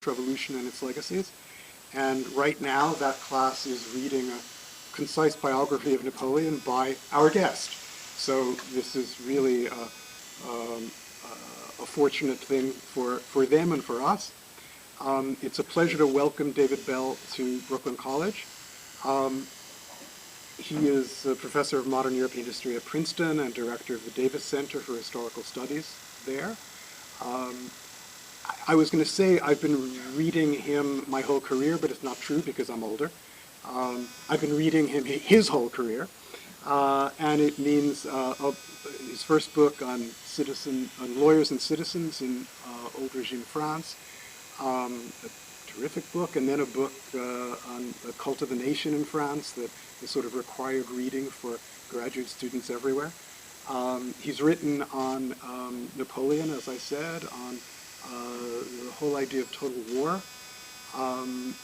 Revolution and its legacies. And right now, that class is reading a concise biography of Napoleon by our guest. So this is really a fortunate thing for them and for us. It's a pleasure to welcome David Bell to Brooklyn College. He is a professor of modern European history at Princeton and director of the Davis Center for Historical Studies there. I was going to say I've been reading him my whole career, but it's not true because I'm older. I've been reading him his whole career, and it means his first book on lawyers and citizens in old regime France, a terrific book, and then a book on the cult of the nation in France that is sort of required reading for graduate students everywhere. He's written on Napoleon, as I said, on the whole idea of total war.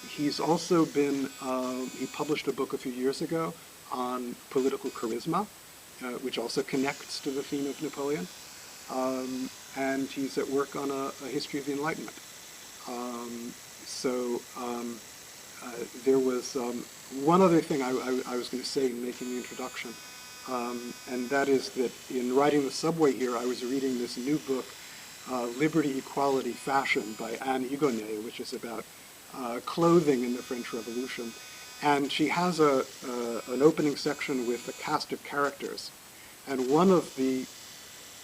He's also been, he published a book a few years ago on political charisma, which also connects to the theme of Napoleon. And he's at work on a history of the Enlightenment. There was one other thing I was going to say in making the introduction, and that is that in riding the subway here, I was reading this new book, Liberty, Equality, Fashion by Anne Higonnet, which is about clothing in the French Revolution. And she has an opening section with a cast of characters. And one of the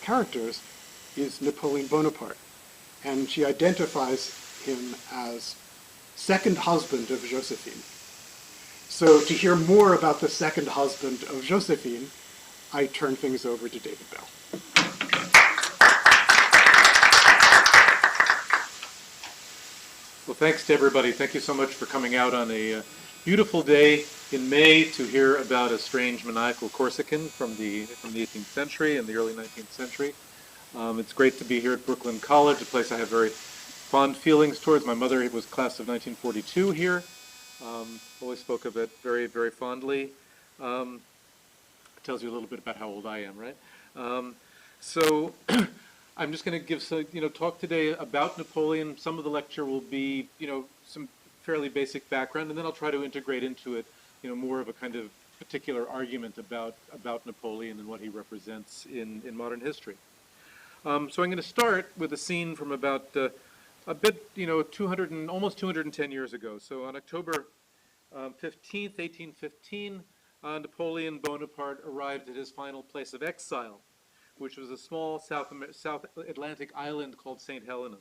characters is Napoleon Bonaparte. And she identifies him as second husband of Josephine. So to hear more about the second husband of Josephine, I turn things over to David Bell. Well, thanks to everybody. Thank you so much for coming out on a beautiful day in May to hear about a strange maniacal Corsican from the 18th century and the early 19th century. It's great to be here at Brooklyn College, a place I have very fond feelings towards. My mother was class of 1942 here. Always spoke of it very, very fondly. It tells you a little bit about how old I am, right? I'm just going to give some, talk today about Napoleon. Some of the lecture will be, some fairly basic background, and then I'll try to integrate into it, more of a kind of particular argument about Napoleon and what he represents in modern history. So I'm going to start with a scene from about a bit, almost 210 years ago. So on October 15th, 1815, Napoleon Bonaparte arrived at his final place of exile, which was a small South Atlantic island called St. Helena.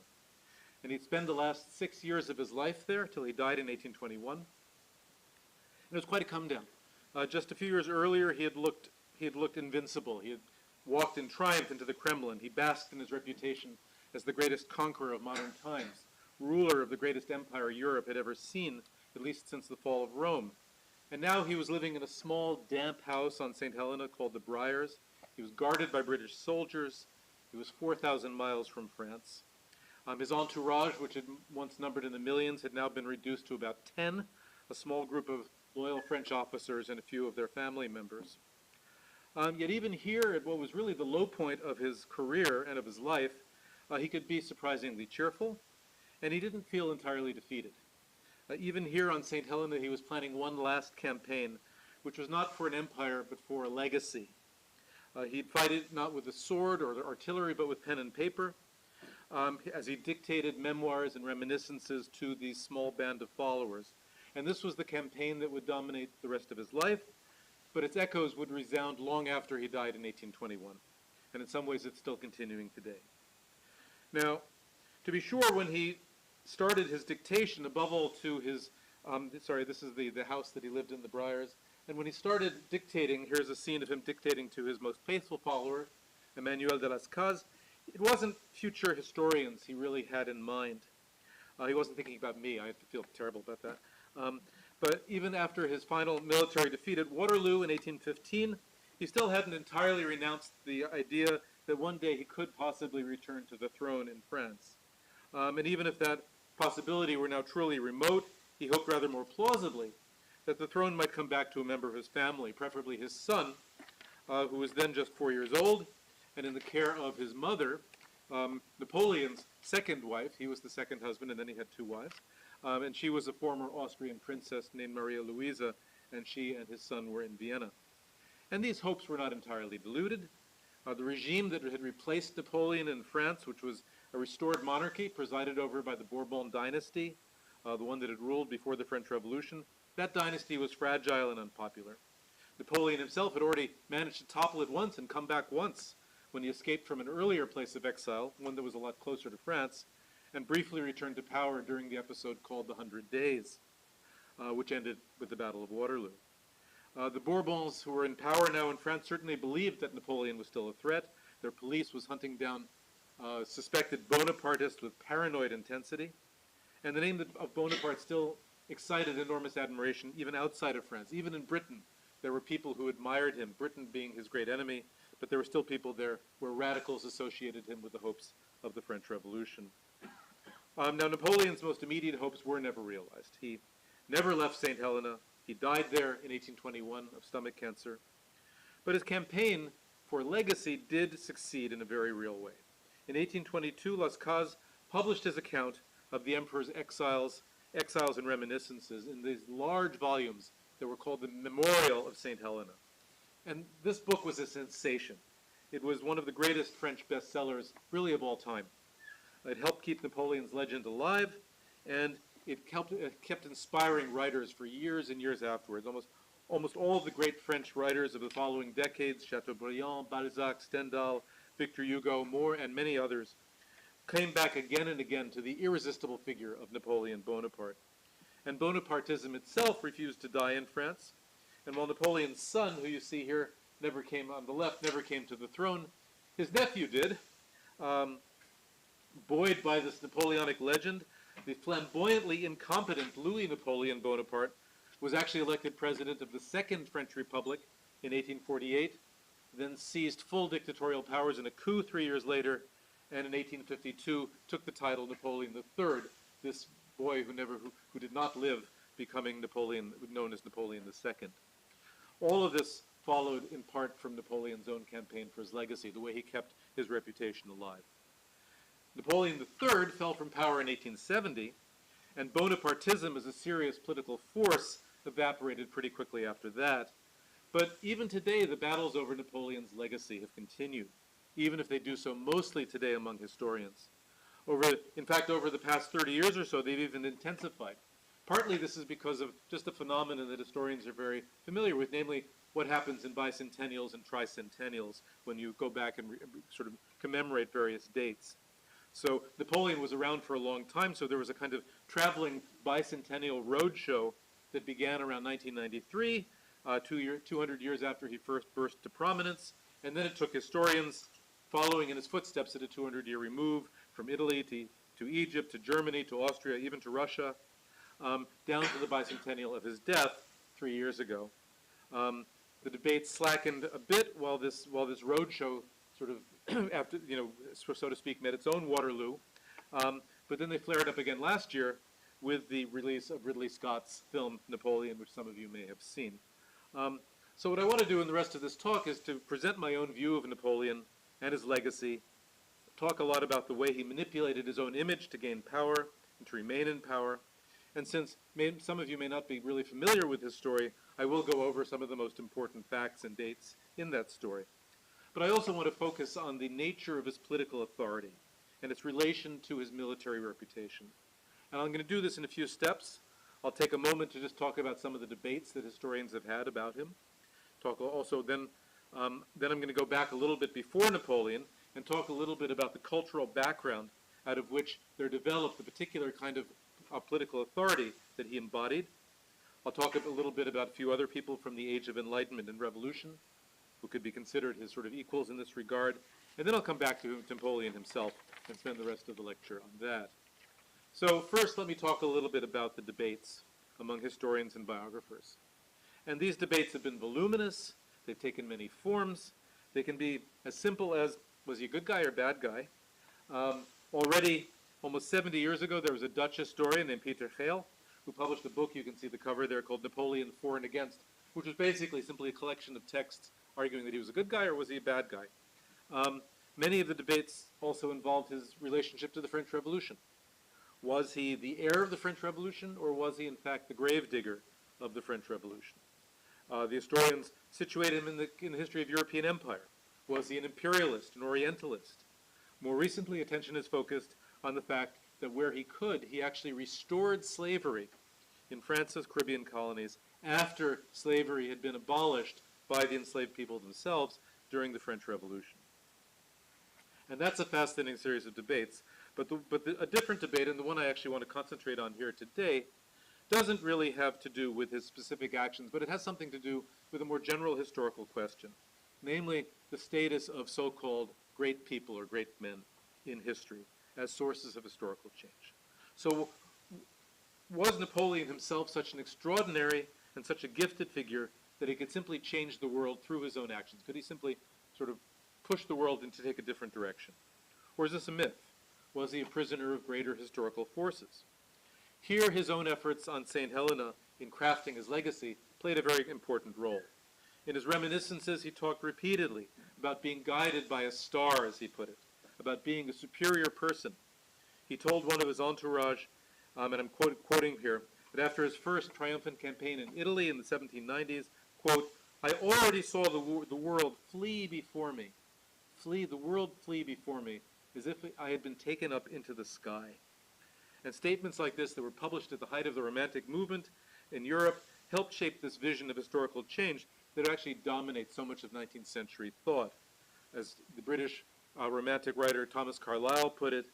And he'd spent the last 6 years of his life there till he died in 1821. And it was quite a come down. Just a few years earlier, he had looked invincible. He had walked in triumph into the Kremlin. He basked in his reputation as the greatest conqueror of modern times, ruler of the greatest empire Europe had ever seen, at least since the fall of Rome. And now he was living in a small, damp house on St. Helena called the Briars. He was guarded by British soldiers. He was 4,000 miles from France. His entourage, which had once numbered in the millions, had now been reduced to about 10, a small group of loyal French officers and a few of their family members. Yet even here, at what was really the low point of his career and of his life, he could be surprisingly cheerful, and he didn't feel entirely defeated. Even here on St. Helena, he was planning one last campaign, which was not for an empire, but for a legacy. He'd fight it not with a sword or artillery, but with pen and paper, as he dictated memoirs and reminiscences to these small band of followers. And this was the campaign that would dominate the rest of his life, but its echoes would resound long after he died in 1821. And in some ways, it's still continuing today. Now, to be sure, when he started his dictation, above all to his, this is the house that he lived in, the Briars, and when he started dictating, here's a scene of him dictating to his most faithful follower, Emmanuel de las Casas. It wasn't future historians he really had in mind. He wasn't thinking about me. I feel terrible about that. But even after his final military defeat at Waterloo in 1815, he still hadn't entirely renounced the idea that one day he could possibly return to the throne in France. And even if that possibility were now truly remote, he hoped rather more plausibly that the throne might come back to a member of his family, preferably his son, who was then just 4 years old, and in the care of his mother, Napoleon's second wife. He was the second husband, and then he had two wives. And she was a former Austrian princess named Maria Louisa, and she and his son were in Vienna. And these hopes were not entirely deluded. The regime that had replaced Napoleon in France, which was a restored monarchy presided over by the Bourbon dynasty, the one that had ruled before the French Revolution, that dynasty was fragile and unpopular. Napoleon himself had already managed to topple it once and come back once when he escaped from an earlier place of exile, one that was a lot closer to France, and briefly returned to power during the episode called the 100 Days, which ended with the Battle of Waterloo. The Bourbons, who were in power now in France, certainly believed that Napoleon was still a threat. Their police was hunting down suspected Bonapartists with paranoid intensity. And the name of Bonaparte still excited enormous admiration even outside of France. Even in Britain, there were people who admired him, Britain being his great enemy, but there were still people there where radicals associated him with the hopes of the French Revolution. Now, Napoleon's most immediate hopes were never realized. He never left St. Helena. He died there in 1821 of stomach cancer. But his campaign for legacy did succeed in a very real way. In 1822, Las Cases published his account of the emperor's exiles and reminiscences in these large volumes that were called the Memorial of St. Helena. And this book was a sensation. It was one of the greatest French bestsellers, really, of all time. It helped keep Napoleon's legend alive, and it kept inspiring writers for years and years afterwards. Almost all of the great French writers of the following decades, Chateaubriand, Balzac, Stendhal, Victor Hugo, Moore, and many others, came back again and again to the irresistible figure of Napoleon Bonaparte. And Bonapartism itself refused to die in France. And while Napoleon's son, who you see here, never came to the throne, his nephew did. Buoyed by this Napoleonic legend, the flamboyantly incompetent Louis Napoleon Bonaparte was actually elected president of the Second French Republic in 1848, then seized full dictatorial powers in a coup 3 years later, and in 1852 took the title Napoleon III, this boy who did not live, becoming Napoleon, known as Napoleon II. All of this followed in part from Napoleon's own campaign for his legacy, the way he kept his reputation alive. Napoleon III fell from power in 1870, and Bonapartism as a serious political force evaporated pretty quickly after that. But even today, the battles over Napoleon's legacy have continued, even if they do so mostly today among historians. In fact, over the past 30 years or so, they've even intensified. Partly this is because of just a phenomenon that historians are very familiar with, namely what happens in bicentennials and tricentennials when you go back and sort of commemorate various dates. So Napoleon was around for a long time, so there was a kind of traveling bicentennial roadshow that began around 1993, 200 years after he first burst to prominence, and then it took historians following in his footsteps at a 200-year remove from Italy to Egypt, to Germany, to Austria, even to Russia, down to the bicentennial of his death 3 years ago. The debate slackened a bit while this roadshow sort of, after, so to speak, met its own Waterloo. But then they flared up again last year with the release of Ridley Scott's film Napoleon, which some of you may have seen. So what I want to do in the rest of this talk is to present my own view of Napoleon and his legacy, talk a lot about the way he manipulated his own image to gain power and to remain in power. And since some of you may not be really familiar with his story, I will go over some of the most important facts and dates in that story. But I also want to focus on the nature of his political authority and its relation to his military reputation. And I'm going to do this in a few steps. I'll take a moment to just talk about some of the debates that historians have had about him. Then I'm going to go back a little bit before Napoleon and talk a little bit about the cultural background out of which there developed the particular kind of political authority that he embodied. I'll talk a little bit about a few other people from the Age of Enlightenment and Revolution who could be considered his sort of equals in this regard. And then I'll come back to Napoleon himself and spend the rest of the lecture on that. So first, let me talk a little bit about the debates among historians and biographers. And these debates have been voluminous. They've taken many forms. They can be as simple as, was he a good guy or bad guy? Already, almost 70 years ago, there was a Dutch historian named Pieter Geel who published a book, you can see the cover there, called Napoleon For and Against, which was basically simply a collection of texts arguing that he was a good guy or was he a bad guy. Many of the debates also involved his relationship to the French Revolution. Was he the heir of the French Revolution, or was he in fact the gravedigger of the French Revolution? The historians situated him in the history of European empire. Was he an imperialist, an orientalist? More recently, attention is focused on the fact that where he could, he actually restored slavery in France's Caribbean colonies after slavery had been abolished by the enslaved people themselves during the French Revolution. And that's a fascinating series of debates, but a different debate, and the one I actually want to concentrate on here today, doesn't really have to do with his specific actions, but it has something to do with a more general historical question, namely the status of so-called great people or great men in history as sources of historical change. So was Napoleon himself such an extraordinary and such a gifted figure that he could simply change the world through his own actions? Could he simply sort of push the world to take a different direction? Or is this a myth? Was he a prisoner of greater historical forces? Here, his own efforts on St. Helena in crafting his legacy played a very important role. In his reminiscences, he talked repeatedly about being guided by a star, as he put it, about being a superior person. He told one of his entourage, and I'm quoting here, that after his first triumphant campaign in Italy in the 1790s, quote, "I already saw the world flee before me, the world flee before me, as if I had been taken up into the sky." And statements like this that were published at the height of the Romantic movement in Europe helped shape this vision of historical change that actually dominates so much of 19th century thought. As the British Romantic writer Thomas Carlyle put it,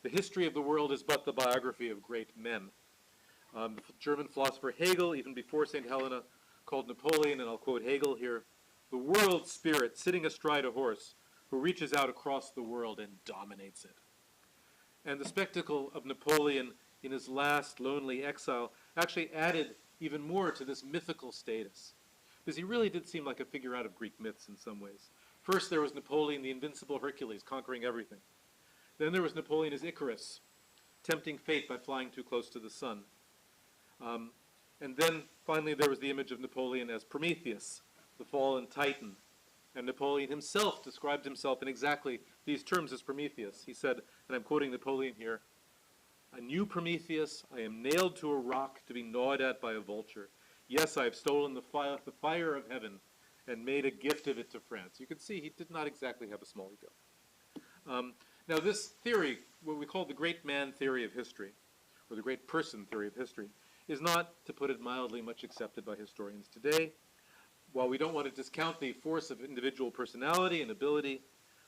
the history of the world is but the biography of great men. The German philosopher Hegel, even before St. Helena, called Napoleon, and I'll quote Hegel here, "the world spirit sitting astride a horse who reaches out across the world and dominates it." And the spectacle of Napoleon in his last lonely exile actually added even more to this mythical status, because he really did seem like a figure out of Greek myths in some ways. First, there was Napoleon, the invincible Hercules, conquering everything. Then there was Napoleon as Icarus, tempting fate by flying too close to the sun. And then, finally, there was the image of Napoleon as Prometheus, the fallen Titan. And Napoleon himself described himself in exactly these terms as Prometheus. He said, and I'm quoting Napoleon here, "A new Prometheus, I am nailed to a rock to be gnawed at by a vulture. Yes, I have stolen the fire of heaven and made a gift of it to France." You can see he did not exactly have a small ego. Now this theory, what we call the great man theory of history, or the great person theory of history, is not, to put it mildly, much accepted by historians today. While we don't want to discount the force of individual personality and ability,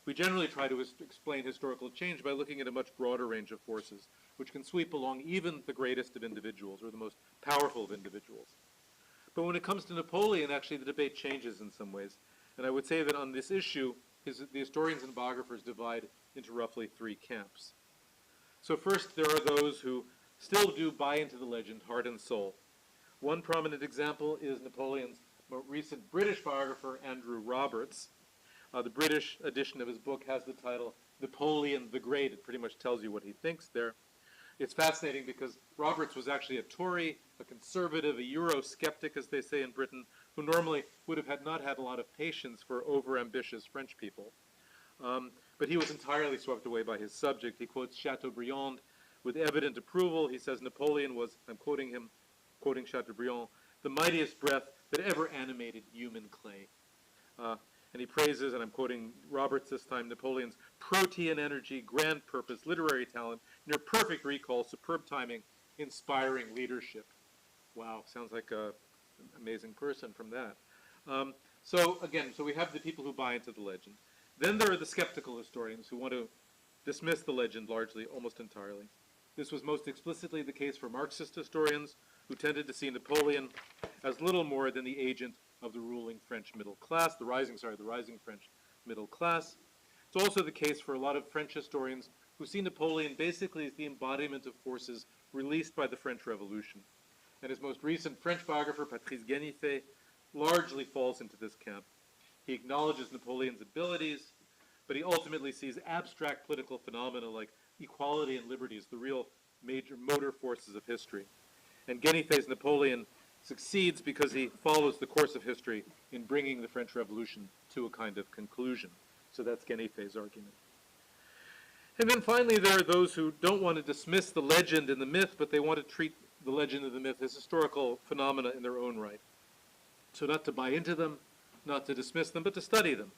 we generally try to explain historical change by looking at a much broader range of forces, which can sweep along even the greatest of individuals, or the most powerful of individuals. But when it comes to Napoleon, actually the debate changes in some ways. And I would say that on this issue, the historians and biographers divide into roughly three camps. So first, there are those who still do buy into the legend, heart and soul. One prominent example is Napoleon's more recent British biographer, Andrew Roberts. The British edition of his book has the title Napoleon the Great. It pretty much tells you what he thinks there. It's fascinating because Roberts was actually a Tory, a conservative, a Eurosceptic, as they say in Britain, who normally would have not had a lot of patience for over-ambitious French people. But he was entirely swept away by his subject. He quotes Chateaubriand with evident approval. He says Napoleon was, I'm quoting him, quoting Chateaubriand, "the mightiest breath that ever animated human clay." And he praises, and I'm quoting Roberts this time, Napoleon's protean energy, grand purpose, literary talent, near perfect recall, superb timing, inspiring leadership. Wow, sounds like an amazing person from that. So we have the people who buy into the legend. Then there are the skeptical historians who want to dismiss the legend largely, almost entirely. This was most explicitly the case for Marxist historians, who tended to see Napoleon as little more than the agent of the ruling French middle class, the rising French middle class. It's also the case for a lot of French historians who see Napoleon basically as the embodiment of forces released by the French Revolution. And his most recent French biographer, Patrice Genifet, largely falls into this camp. He acknowledges Napoleon's abilities, but he ultimately sees abstract political phenomena like equality and liberty as the real major motor forces of history. And Genifet's Napoleon succeeds because he follows the course of history in bringing the French Revolution to a kind of conclusion. So that's Genifet's argument. And then finally, there are those who don't want to dismiss the legend and the myth, but they want to treat the legend and the myth as historical phenomena in their own right. So not to buy into them, not to dismiss them, but to study them.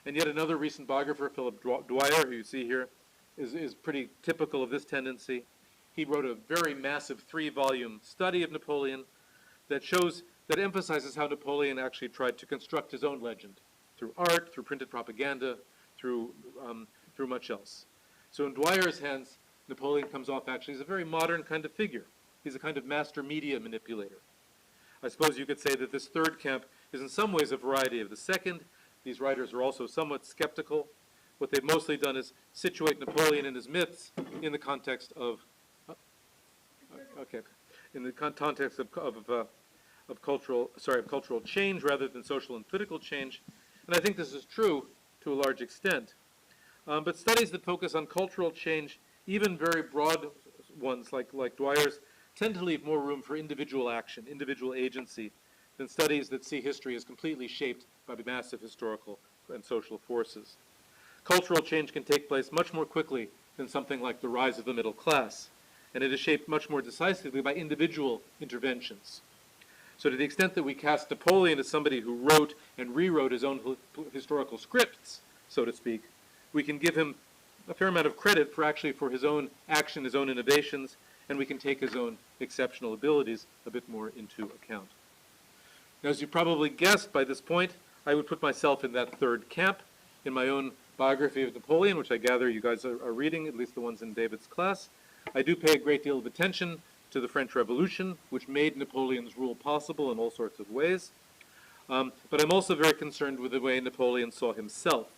And yet another recent biographer, Philip Dwyer, who you see here, is pretty typical of this tendency. He wrote a very massive 3-volume study of Napoleon that emphasizes how Napoleon actually tried to construct his own legend through art, through printed propaganda, through much else. So in Dwyer's hands, Napoleon comes off actually as a very modern kind of figure. He's a kind of master media manipulator. I suppose you could say that this third camp is in some ways a variety of the second. These writers are also somewhat skeptical. What they've mostly done is situate Napoleon and his myths in the context of cultural change rather than social and political change. And I think this is true to a large extent. But studies that focus on cultural change, even very broad ones like Dwyer's, tend to leave more room for individual action, individual agency, than studies that see history as completely shaped by massive historical and social forces. Cultural change can take place much more quickly than something like the rise of the middle class, and it is shaped much more decisively by individual interventions. So to the extent that we cast Napoleon as somebody who wrote and rewrote his own historical scripts, so to speak, we can give him a fair amount of credit for his own action, his own innovations, and we can take his own exceptional abilities a bit more into account. Now, as you probably guessed by this point, I would put myself in that third camp in my own biography of Napoleon, which I gather you guys are reading, at least the ones in David's class. I do pay a great deal of attention to the French Revolution, which made Napoleon's rule possible in all sorts of ways. But I'm also very concerned with the way Napoleon saw himself,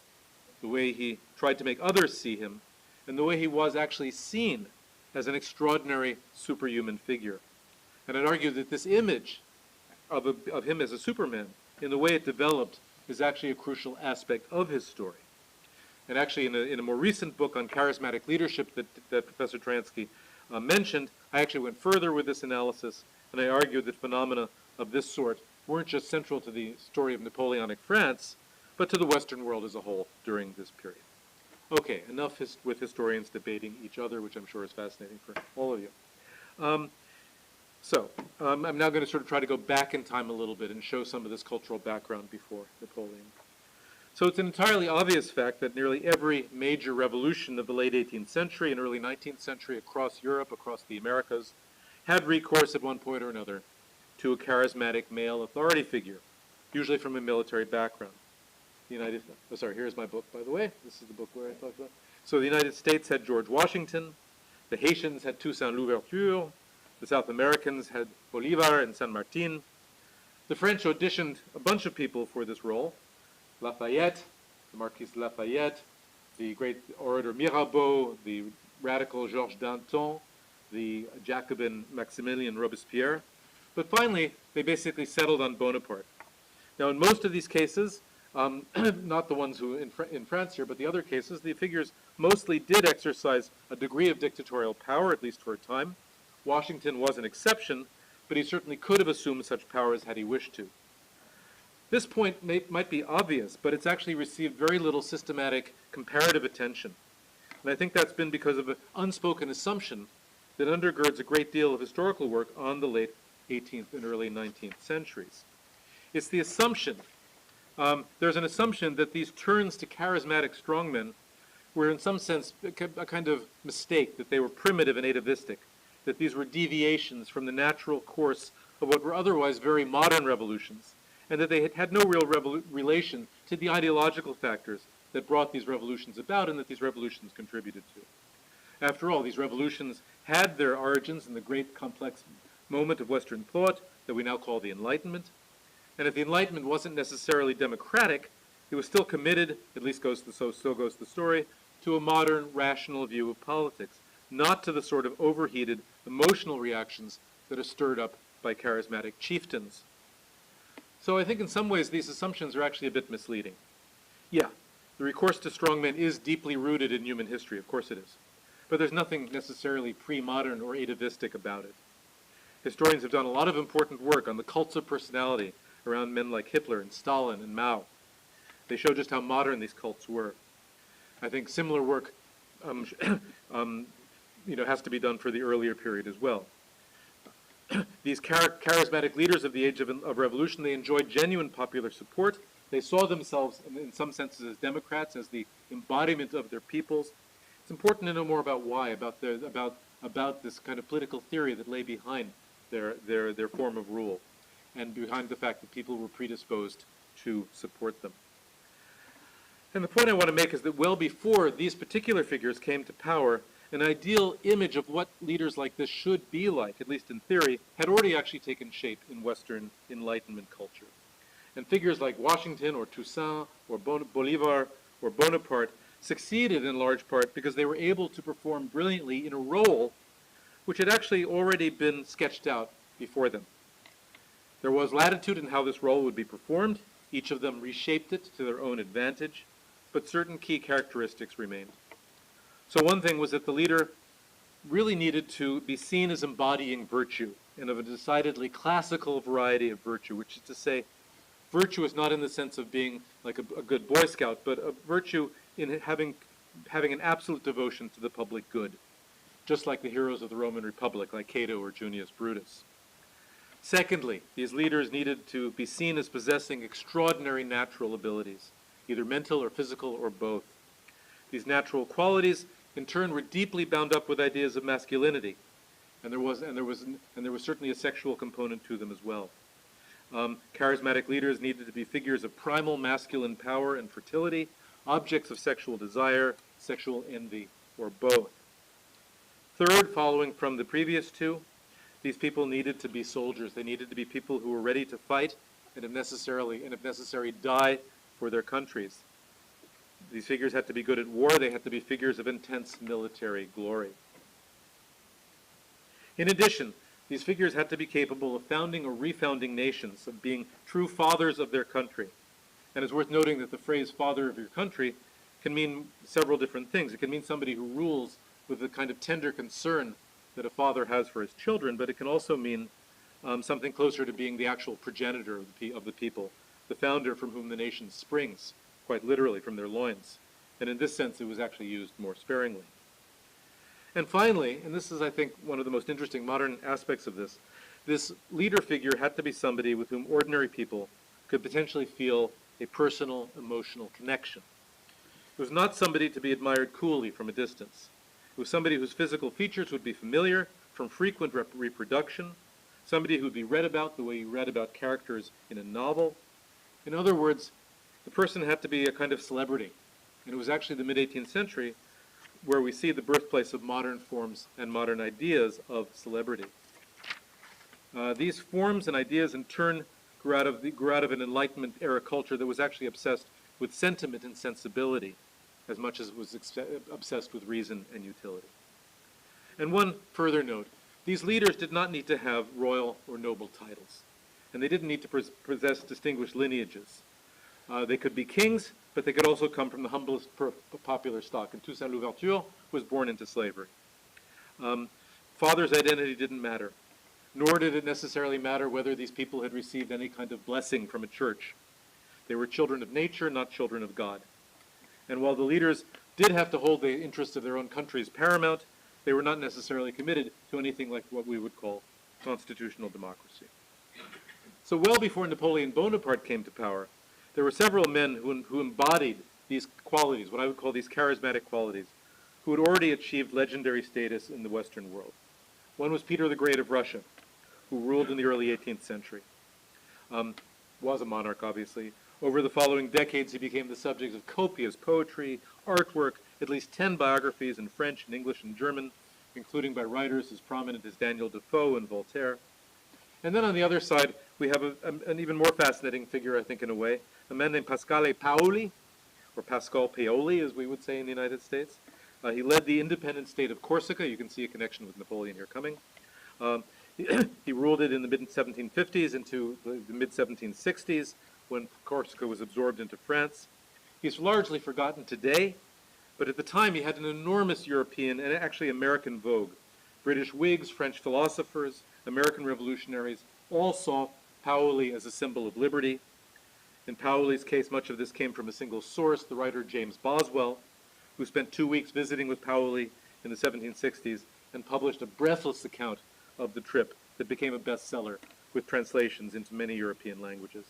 the way he tried to make others see him, and the way he was actually seen as an extraordinary superhuman figure. And I'd argue that this image of him as a Superman, in the way it developed, is actually a crucial aspect of his story. And actually, in a more recent book on charismatic leadership that Professor Transky mentioned, I actually went further with this analysis, and I argued that phenomena of this sort weren't just central to the story of Napoleonic France, but to the Western world as a whole during this period. Okay, enough with historians debating each other, which I'm sure is fascinating for all of you. I'm now going to sort of try to go back in time a little bit and show some of this cultural background before Napoleon. So it's an entirely obvious fact that nearly every major revolution of the late 18th century and early 19th century across Europe, across the Americas, had recourse at one point or another to a charismatic male authority figure, usually from a military background. Here's my book, by the way. This is the book where I talked about. So the United States had George Washington. The Haitians had Toussaint Louverture. The South Americans had Bolivar and San Martin. The French auditioned a bunch of people for this role. Lafayette, the Marquis de Lafayette, the great orator Mirabeau, the radical Georges Danton, the Jacobin Maximilien Robespierre. But finally, they basically settled on Bonaparte. Now, in most of these cases, not the ones who in France here, but the other cases, the figures mostly did exercise a degree of dictatorial power, at least for a time. Washington was an exception, but he certainly could have assumed such powers had he wished to. This point might be obvious, but it's actually received very little systematic comparative attention. And I think that's been because of an unspoken assumption that undergirds a great deal of historical work on the late 18th and early 19th centuries. It's the assumption, there's an assumption that these turns to charismatic strongmen were in some sense a kind of mistake, that they were primitive and atavistic, that these were deviations from the natural course of what were otherwise very modern revolutions, and that they had no real relation to the ideological factors that brought these revolutions about and that these revolutions contributed to. After all, these revolutions had their origins in the great complex moment of Western thought that we now call the Enlightenment. And if the Enlightenment wasn't necessarily democratic, it was still committed, at least still goes the story, to a modern, rational view of politics, not to the sort of overheated emotional reactions that are stirred up by charismatic chieftains. So I think in some ways these assumptions are actually a bit misleading. Yeah, the recourse to strongmen is deeply rooted in human history, of course it is. But there's nothing necessarily pre-modern or atavistic about it. Historians have done a lot of important work on the cults of personality around men like Hitler and Stalin and Mao. They show just how modern these cults were. I think similar work has to be done for the earlier period as well. These charismatic leaders of the age of revolution, they enjoyed genuine popular support. They saw themselves, in some senses, as democrats, as the embodiment of their peoples. It's important to know more about why, about this kind of political theory that lay behind their form of rule, and behind the fact that people were predisposed to support them. And the point I want to make is that well before these particular figures came to power, an ideal image of what leaders like this should be like, at least in theory, had already actually taken shape in Western Enlightenment culture. And figures like Washington or Toussaint or Bolivar or Bonaparte succeeded in large part because they were able to perform brilliantly in a role which had actually already been sketched out before them. There was latitude in how this role would be performed. Each of them reshaped it to their own advantage, but certain key characteristics remained. So one thing was that the leader really needed to be seen as embodying virtue, and of a decidedly classical variety of virtue, which is to say, virtue is not in the sense of being like a good Boy Scout, but a virtue in having an absolute devotion to the public good, just like the heroes of the Roman Republic, like Cato or Junius Brutus. Secondly, these leaders needed to be seen as possessing extraordinary natural abilities, either mental or physical or both. These natural qualities, in turn, were deeply bound up with ideas of masculinity, and there was certainly a sexual component to them as well. Charismatic leaders needed to be figures of primal masculine power and fertility, objects of sexual desire, sexual envy, or both. Third, following from the previous two, these people needed to be soldiers. They needed to be people who were ready to fight and if necessary, die for their countries. These figures had to be good at war. They had to be figures of intense military glory. In addition, these figures had to be capable of founding or refounding nations, of being true fathers of their country. And it's worth noting that the phrase father of your country can mean several different things. It can mean somebody who rules with the kind of tender concern that a father has for his children, but it can also mean something closer to being the actual progenitor of the people, the founder from whom the nation springs, quite literally from their loins. And in this sense, it was actually used more sparingly. And finally, and this is, I think, one of the most interesting modern aspects of this leader figure had to be somebody with whom ordinary people could potentially feel a personal, emotional connection. It was not somebody to be admired coolly from a distance. It was somebody whose physical features would be familiar from frequent reproduction, somebody who would be read about the way you read about characters in a novel. In other words, the person had to be a kind of celebrity. And it was actually the mid-18th century where we see the birthplace of modern forms and modern ideas of celebrity. These forms and ideas, in turn, grew out of an Enlightenment era culture that was actually obsessed with sentiment and sensibility as much as it was obsessed with reason and utility. And one further note, these leaders did not need to have royal or noble titles, and they didn't need to possess distinguished lineages. They could be kings, but they could also come from the humblest popular stock. And Toussaint Louverture was born into slavery. Father's identity didn't matter, nor did it necessarily matter whether these people had received any kind of blessing from a church. They were children of nature, not children of God. And while the leaders did have to hold the interests of their own countries paramount, they were not necessarily committed to anything like what we would call constitutional democracy. So well before Napoleon Bonaparte came to power, there were several men who embodied these qualities, what I would call these charismatic qualities, who had already achieved legendary status in the Western world. One was Peter the Great of Russia, who ruled in the early 18th century. Was a monarch, obviously. Over the following decades, he became the subject of copious poetry, artwork, at least 10 biographies in French and English and German, including by writers as prominent as Daniel Defoe and Voltaire. And then on the other side, we have an even more fascinating figure, I think, in a way, a man named Pasquale Paoli, or Pascal Paoli, as we would say in the United States. He led the independent state of Corsica. You can see a connection with Napoleon here coming. He ruled it in the mid-1750s into the mid-1760s, when Corsica was absorbed into France. He's largely forgotten today, but at the time he had an enormous European and actually American vogue. British Whigs, French philosophers, American revolutionaries all saw Paoli as a symbol of liberty. In Paoli's case, much of this came from a single source, the writer James Boswell, who spent 2 weeks visiting with Paoli in the 1760s and published a breathless account of the trip that became a bestseller with translations into many European languages.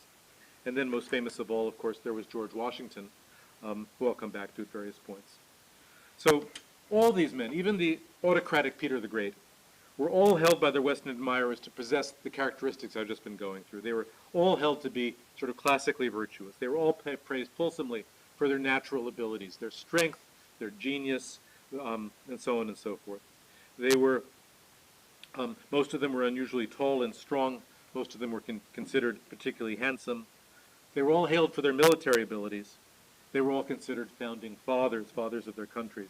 And then most famous of all, of course, there was George Washington, who I'll come back to at various points. So all these men, even the autocratic Peter the Great, were all held by their Western admirers to possess the characteristics I've just been going through. They were all held to be sort of classically virtuous. They were all praised fulsomely for their natural abilities, their strength, their genius, and so on and so forth. They were, most of them were unusually tall and strong. Most of them were considered particularly handsome. They were all hailed for their military abilities. They were all considered founding fathers, fathers of their countries.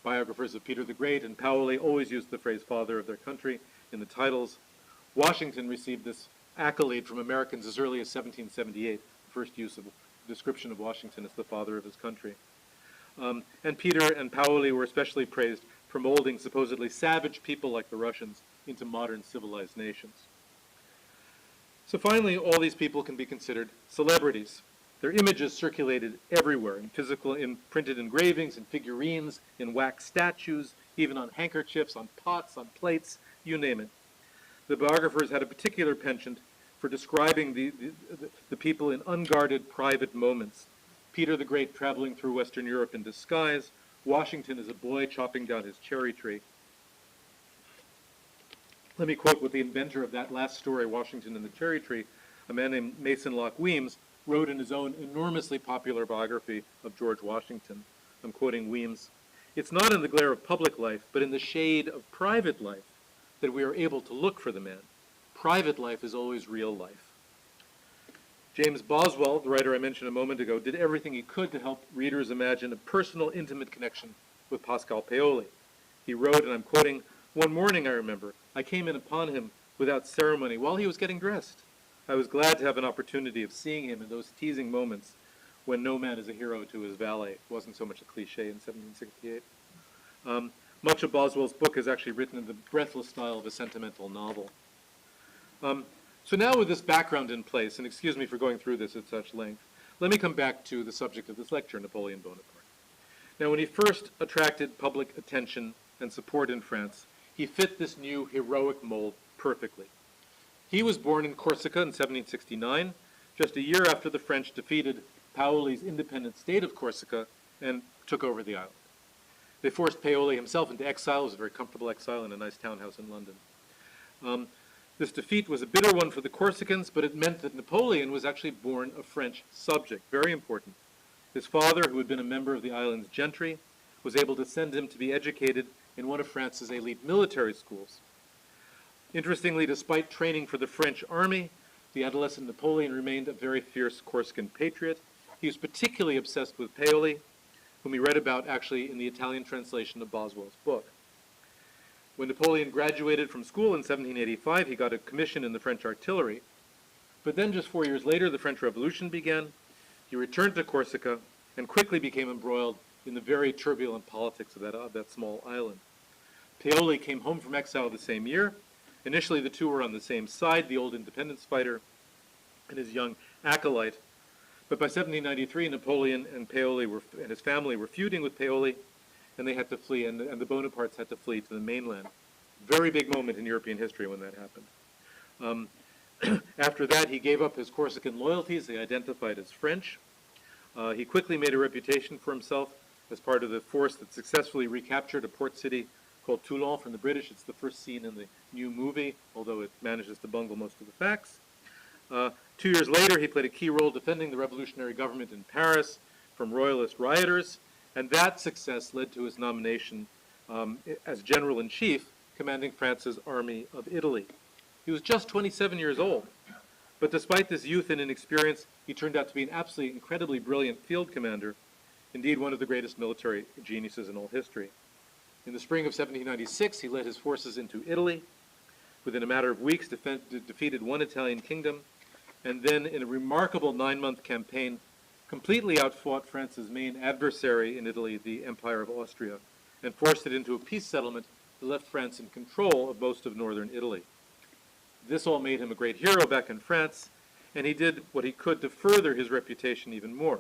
Biographers of Peter the Great and Paoli always used the phrase father of their country in the titles. Washington received this accolade from Americans as early as 1778, the first use of description of Washington as the father of his country. And Peter and Paoli were especially praised for molding supposedly savage people like the Russians into modern civilized nations. So finally, all these people can be considered celebrities. Their images circulated everywhere, in printed engravings, in figurines, in wax statues, even on handkerchiefs, on pots, on plates, you name it. The biographers had a particular penchant for describing the people in unguarded private moments. Peter the Great traveling through Western Europe in disguise, Washington as a boy chopping down his cherry tree. Let me quote what the inventor of that last story, Washington and the Cherry Tree, a man named Mason Locke Weems, wrote in his own enormously popular biography of George Washington. I'm quoting Weems. "It's not in the glare of public life, but in the shade of private life that we are able to look for the man. Private life is always real life." James Boswell, the writer I mentioned a moment ago, did everything he could to help readers imagine a personal, intimate connection with Pascal Paoli. He wrote, and I'm quoting, "One morning, I remember, I came in upon him without ceremony while he was getting dressed. I was glad to have an opportunity of seeing him in those teasing moments when no man is a hero to his valet." It wasn't so much a cliche in 1768. Much of Boswell's book is actually written in the breathless style of a sentimental novel. So now with this background in place, and excuse me for going through this at such length, let me come back to the subject of this lecture, Napoleon Bonaparte. Now, when he first attracted public attention and support in France, he fit this new heroic mold perfectly. He was born in Corsica in 1769, just a year after the French defeated Paoli's independent state of Corsica and took over the island. They forced Paoli himself into exile. It was a very comfortable exile in a nice townhouse in London. This defeat was a bitter one for the Corsicans, but it meant that Napoleon was actually born a French subject, very important. His father, who had been a member of the island's gentry, was able to send him to be educated in one of France's elite military schools. Interestingly, despite training for the French army, the adolescent Napoleon remained a very fierce Corsican patriot. He was particularly obsessed with Paoli, whom he read about actually in the Italian translation of Boswell's book. When Napoleon graduated from school in 1785, he got a commission in the French artillery. But then just 4 years later, the French Revolution began. He returned to Corsica and quickly became embroiled in the very turbulent politics of that small island. Paoli came home from exile the same year. Initially, the two were on the same side, the old independence fighter and his young acolyte. But by 1793, Napoleon and Paoli and his family were feuding with Paoli, and they had to flee, and the Bonapartes had to flee to the mainland. Very big moment in European history when that happened. After that, he gave up his Corsican loyalties. They identified as French. He quickly made a reputation for himself as part of the force that successfully recaptured a port city called Toulon from the British. It's the first scene in the new movie, although it manages to bungle most of the facts. 2 years later, he played a key role defending the revolutionary government in Paris from royalist rioters, and that success led to his nomination as general-in-chief, commanding France's army of Italy. He was just 27 years old, but despite this youth and inexperience, he turned out to be an absolutely incredibly brilliant field commander, indeed one of the greatest military geniuses in all history. In the spring of 1796, he led his forces into Italy. Within a matter of weeks, defeated one Italian kingdom, and then in a remarkable 9-month campaign, completely outfought France's main adversary in Italy, the Empire of Austria, and forced it into a peace settlement that left France in control of most of northern Italy. This all made him a great hero back in France, and he did what he could to further his reputation even more.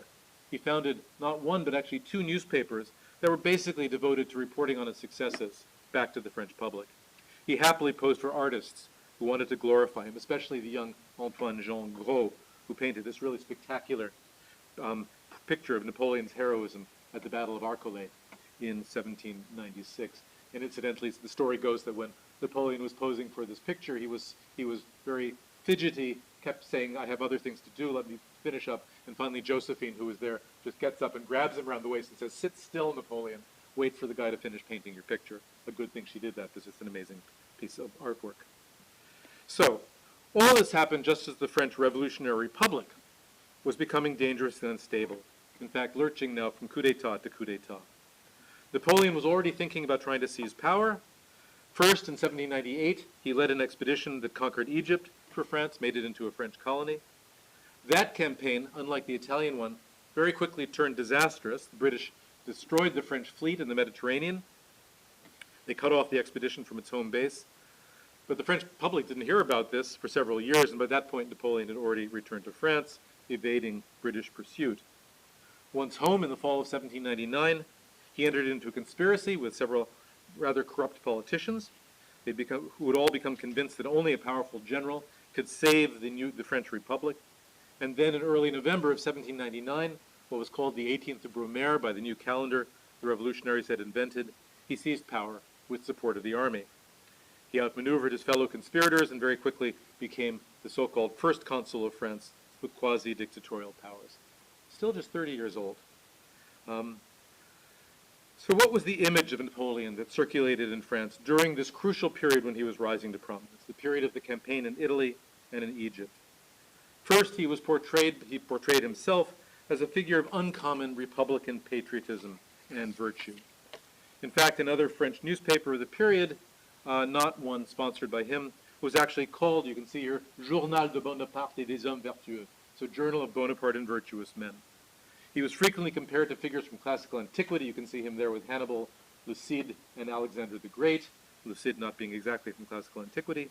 He founded not one, but actually 2 newspapers that were basically devoted to reporting on his successes back to the French public. He happily posed for artists who wanted to glorify him, especially the young Antoine-Jean Gros, who painted this really spectacular picture of Napoleon's heroism at the Battle of Arcolay in 1796. And incidentally, the story goes that when Napoleon was posing for this picture, he was very fidgety, kept saying, "I have other things to do, let me finish up." And finally, Josephine, who was there, just gets up and grabs him around the waist and says, "Sit still, Napoleon. Wait for the guy to finish painting your picture." A good thing she did that, because it's an amazing piece of artwork. So, all this happened just as the French Revolutionary Republic was becoming dangerous and unstable. In fact, lurching now from coup d'etat to coup d'etat. Napoleon was already thinking about trying to seize power. First, in 1798, he led an expedition that conquered Egypt for France, made it into a French colony. That campaign, unlike the Italian one, very quickly turned disastrous. The British destroyed the French fleet in the Mediterranean. They cut off the expedition from its home base. But the French public didn't hear about this for several years, and by that point, Napoleon had already returned to France, evading British pursuit. Once home in the fall of 1799, he entered into a conspiracy with several rather corrupt politicians who would all become convinced that only a powerful general could save the French Republic. And then in early November of 1799, what was called the 18th of Brumaire by the new calendar the revolutionaries had invented, he seized power with support of the army. He outmaneuvered his fellow conspirators and very quickly became the so-called first consul of France with quasi-dictatorial powers. Still just 30 years old. So what was the image of Napoleon that circulated in France during this crucial period when he was rising to prominence, the period of the campaign in Italy and in Egypt? First, he portrayed himself as a figure of uncommon republican patriotism and virtue. In fact, another French newspaper of the period, not one sponsored by him, was actually called, you can see here, Journal de Bonaparte et des hommes vertueux, so Journal of Bonaparte and Virtuous Men. He was frequently compared to figures from classical antiquity. You can see him there with Hannibal, Lucide, and Alexander the Great, Lucide not being exactly from classical antiquity.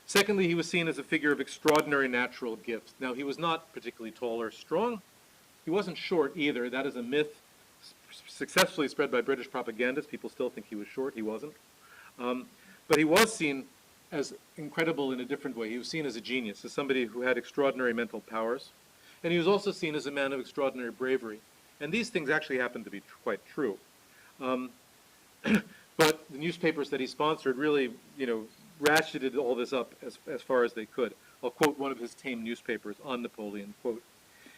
Secondly, he was seen as a figure of extraordinary natural gifts. Now, he was not particularly tall or strong. He wasn't short either. That is a myth successfully spread by British propagandists. People still think he was short. He wasn't. But he was seen as incredible in a different way. He was seen as a genius, as somebody who had extraordinary mental powers. And he was also seen as a man of extraordinary bravery. And these things actually happen to be quite true. But the newspapers that he sponsored really, ratcheted all this up as far as they could. I'll quote one of his tame newspapers on Napoleon, quote,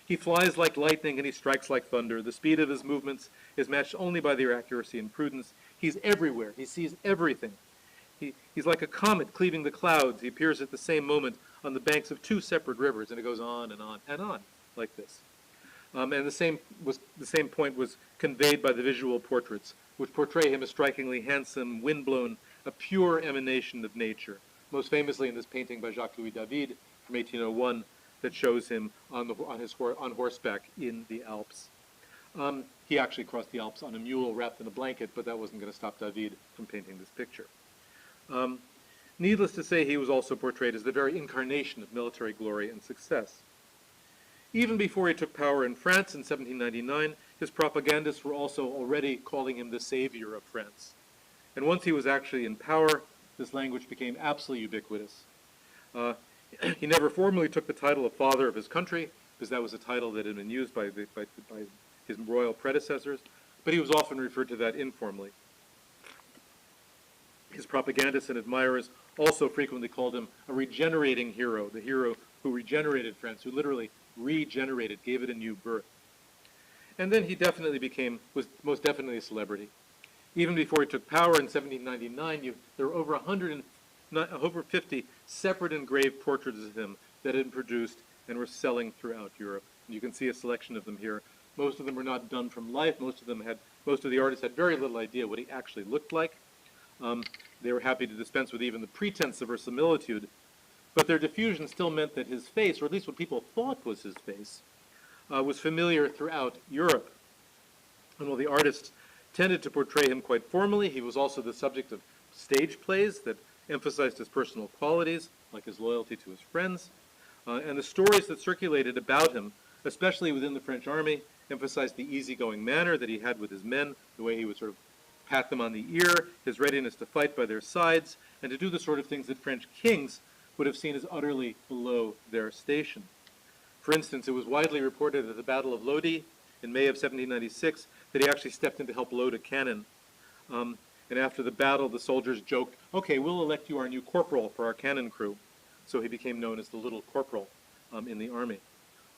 "He flies like lightning and he strikes like thunder. The speed of his movements is matched only by their accuracy and prudence. He's everywhere. He sees everything. He's like a comet cleaving the clouds. He appears at the same moment on the banks of two separate rivers," and it goes on and on and on like this. And the same point was conveyed by the visual portraits, which portray him as strikingly handsome, windblown, a pure emanation of nature. Most famously in this painting by Jacques Louis David from 1801 that shows him on horseback in the Alps. He actually crossed the Alps on a mule wrapped in a blanket, but that wasn't going to stop David from painting this picture. Needless to say, he was also portrayed as the very incarnation of military glory and success. Even before he took power in France in 1799, his propagandists were also already calling him the savior of France. And once he was actually in power, this language became absolutely ubiquitous. He never formally took the title of father of his country, because that was a title that had been used by his royal predecessors, but he was often referred to that informally. His propagandists and admirers also frequently called him a regenerating hero, the hero who regenerated France, who literally regenerated, gave it a new birth. And then he was most definitely a celebrity. Even before he took power in 1799, there were over 50 separate engraved portraits of him that had been produced and were selling throughout Europe. And you can see a selection of them here. Most of them were not done from life. Most of the artists had very little idea what he actually looked like. They were happy to dispense with even the pretense of verisimilitude, but their diffusion still meant that his face, or at least what people thought was his face, was familiar throughout Europe. And while the artists tended to portray him quite formally, he was also the subject of stage plays that emphasized his personal qualities, like his loyalty to his friends. And the stories that circulated about him especially within the French army, emphasized the easygoing manner that he had with his men, the way he would sort of pat them on the ear, his readiness to fight by their sides, and to do the sort of things that French kings would have seen as utterly below their station. For instance, it was widely reported at the Battle of Lodi in May of 1796 that he actually stepped in to help load a cannon. And after the battle, the soldiers joked, "Okay, we'll elect you our new corporal for our cannon crew." So he became known as the Little Corporal in the army.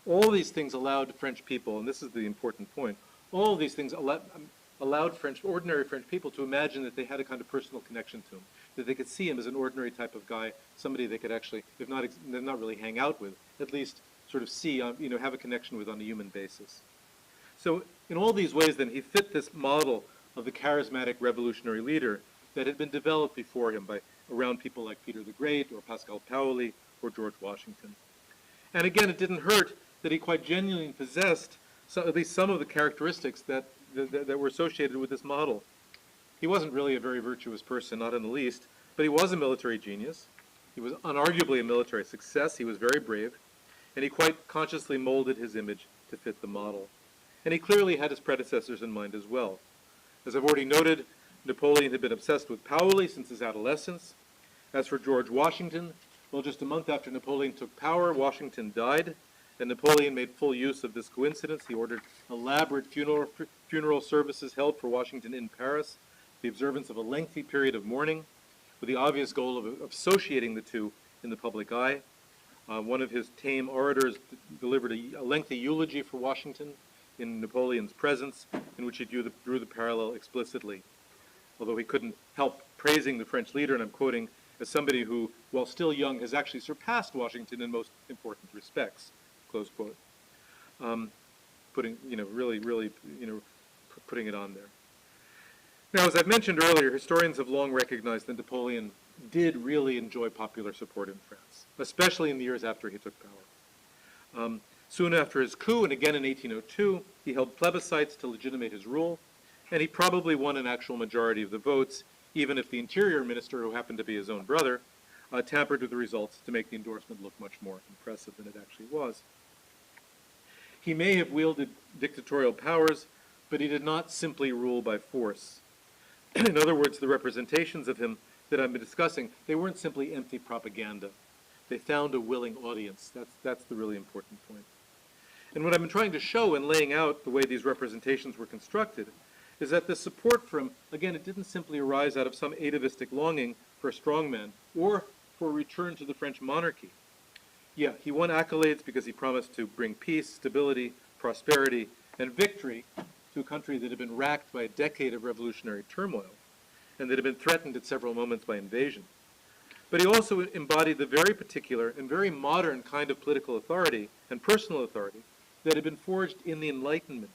All these things allowed French people, and this is the important point, all of these things allowed ordinary French people to imagine that they had a kind of personal connection to him, that they could see him as an ordinary type of guy, somebody they could actually, if not really hang out with, at least sort of see, have a connection with on a human basis. So in all these ways, then, he fit this model of the charismatic revolutionary leader that had been developed before him around people like Peter the Great or Pascal Paoli or George Washington. And again, it didn't hurt that he quite genuinely possessed at least some of the characteristics that were associated with this model. He wasn't really a very virtuous person, not in the least, but he was a military genius. He was unarguably a military success. He was very brave, and he quite consciously molded his image to fit the model. And he clearly had his predecessors in mind as well. As I've already noted, Napoleon had been obsessed with Paoli since his adolescence. As for George Washington, well, just a month after Napoleon took power, Washington died, and Napoleon made full use of this coincidence. He ordered elaborate funeral services held for Washington in Paris, the observance of a lengthy period of mourning, with the obvious goal of associating the two in the public eye. One of his tame orators delivered a lengthy eulogy for Washington in Napoleon's presence, in which he drew the parallel explicitly. Although he couldn't help praising the French leader, and I'm quoting, as somebody who, while still young, has actually surpassed Washington in most important respects, close quote. Putting it on there. Now, as I've mentioned earlier, historians have long recognized that Napoleon did really enjoy popular support in France, especially in the years after he took power. Soon after his coup, and again in 1802, he held plebiscites to legitimate his rule, and he probably won an actual majority of the votes, even if the interior minister, who happened to be his own brother, tampered with the results to make the endorsement look much more impressive than it actually was. He may have wielded dictatorial powers, but he did not simply rule by force. In other words, the representations of him that I've been discussing, they weren't simply empty propaganda. They found a willing audience. That's the really important point. And what I've been trying to show in laying out the way these representations were constructed is that the support for him, again, it didn't simply arise out of some atavistic longing for a strongman or for a return to the French monarchy. Yeah, he won accolades because he promised to bring peace, stability, prosperity, and victory to a country that had been racked by a decade of revolutionary turmoil and that had been threatened at several moments by invasion. But he also embodied the very particular and very modern kind of political authority and personal authority that had been forged in the Enlightenment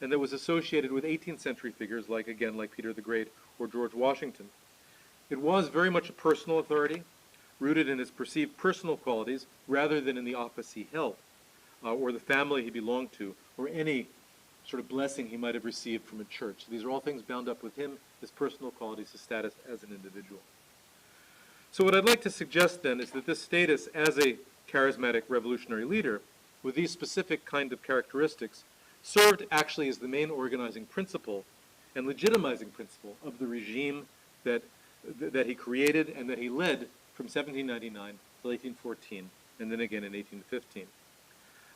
and that was associated with 18th century figures like Peter the Great or George Washington. It was very much a personal authority, rooted in his perceived personal qualities rather than in the office he held, or the family he belonged to, or any sort of blessing he might have received from a church. These are all things bound up with him, his personal qualities, his status as an individual. So what I'd like to suggest then is that this status as a charismatic revolutionary leader with these specific kind of characteristics served actually as the main organizing principle and legitimizing principle of the regime that he created and that he led from 1799 to 1814 and then again in 1815.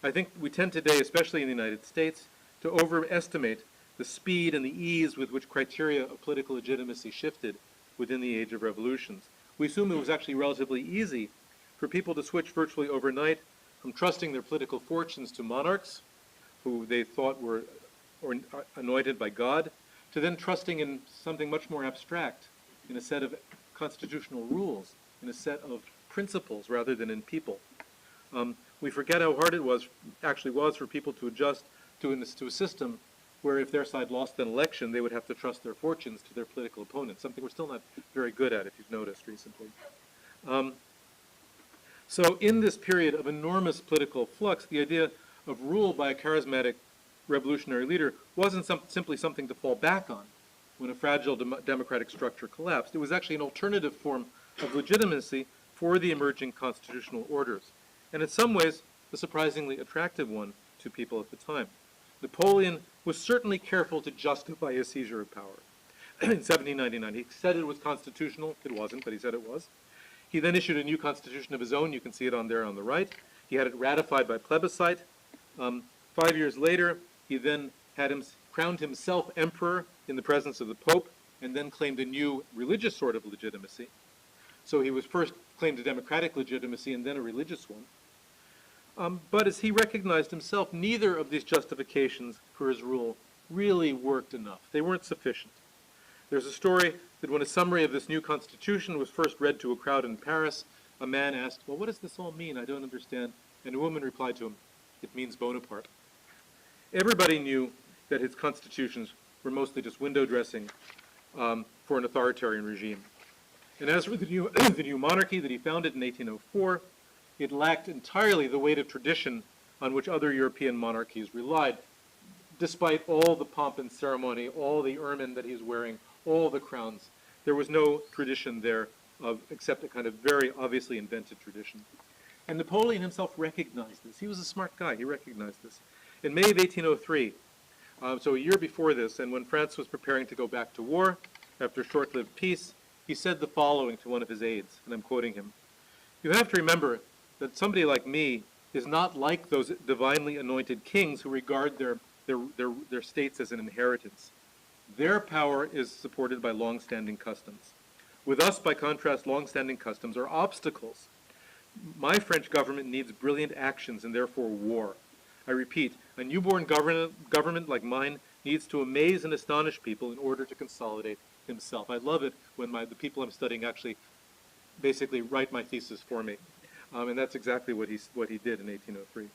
I think we tend today, especially in the United States, to overestimate the speed and the ease with which criteria of political legitimacy shifted within the age of revolutions. We assume it was actually relatively easy for people to switch virtually overnight from trusting their political fortunes to monarchs, who they thought were anointed by God, to then trusting in something much more abstract, in a set of constitutional rules, in a set of principles rather than in people. We forget how hard it was for people to adjust to a system where if their side lost an election, they would have to trust their fortunes to their political opponents, something we're still not very good at, if you've noticed recently. So in this period of enormous political flux, the idea of rule by a charismatic revolutionary leader wasn't simply something to fall back on when a fragile democratic structure collapsed. It was actually an alternative form of legitimacy for the emerging constitutional orders, and in some ways, a surprisingly attractive one to people at the time. Napoleon was certainly careful to justify his seizure of power. In 1799, he said it was constitutional. It wasn't, but he said it was. He then issued a new constitution of his own. You can see it on there on the right. He had it ratified by plebiscite. 5 years later, he then crowned himself emperor in the presence of the Pope, and then claimed a new religious sort of legitimacy. So he was first claimed a democratic legitimacy and then a religious one. But as he recognized himself, neither of these justifications for his rule really worked enough. They weren't sufficient. There's a story that when a summary of this new constitution was first read to a crowd in Paris, a man asked, "Well, what does this all mean? I don't understand." And a woman replied to him, "It means Bonaparte." Everybody knew that his constitutions were mostly just window dressing for an authoritarian regime. And as for the new monarchy that he founded in 1804, it lacked entirely the weight of tradition on which other European monarchies relied, despite all the pomp and ceremony, all the ermine that he's wearing, all the crowns. There was no tradition there except a kind of very obviously invented tradition. And Napoleon himself recognized this. He was a smart guy. He recognized this. In May of 1803, so a year before this, and when France was preparing to go back to war after a short-lived peace, he said the following to one of his aides, and I'm quoting him: "You have to remember that somebody like me is not like those divinely anointed kings who regard their states as an inheritance. Their power is supported by long-standing customs. With us, by contrast, long-standing customs are obstacles. My French government needs brilliant actions and therefore war. I repeat, a newborn government like mine needs to amaze and astonish people in order to consolidate himself." I love it when the people I'm studying actually basically write my thesis for me. And that's exactly what he did in 1803.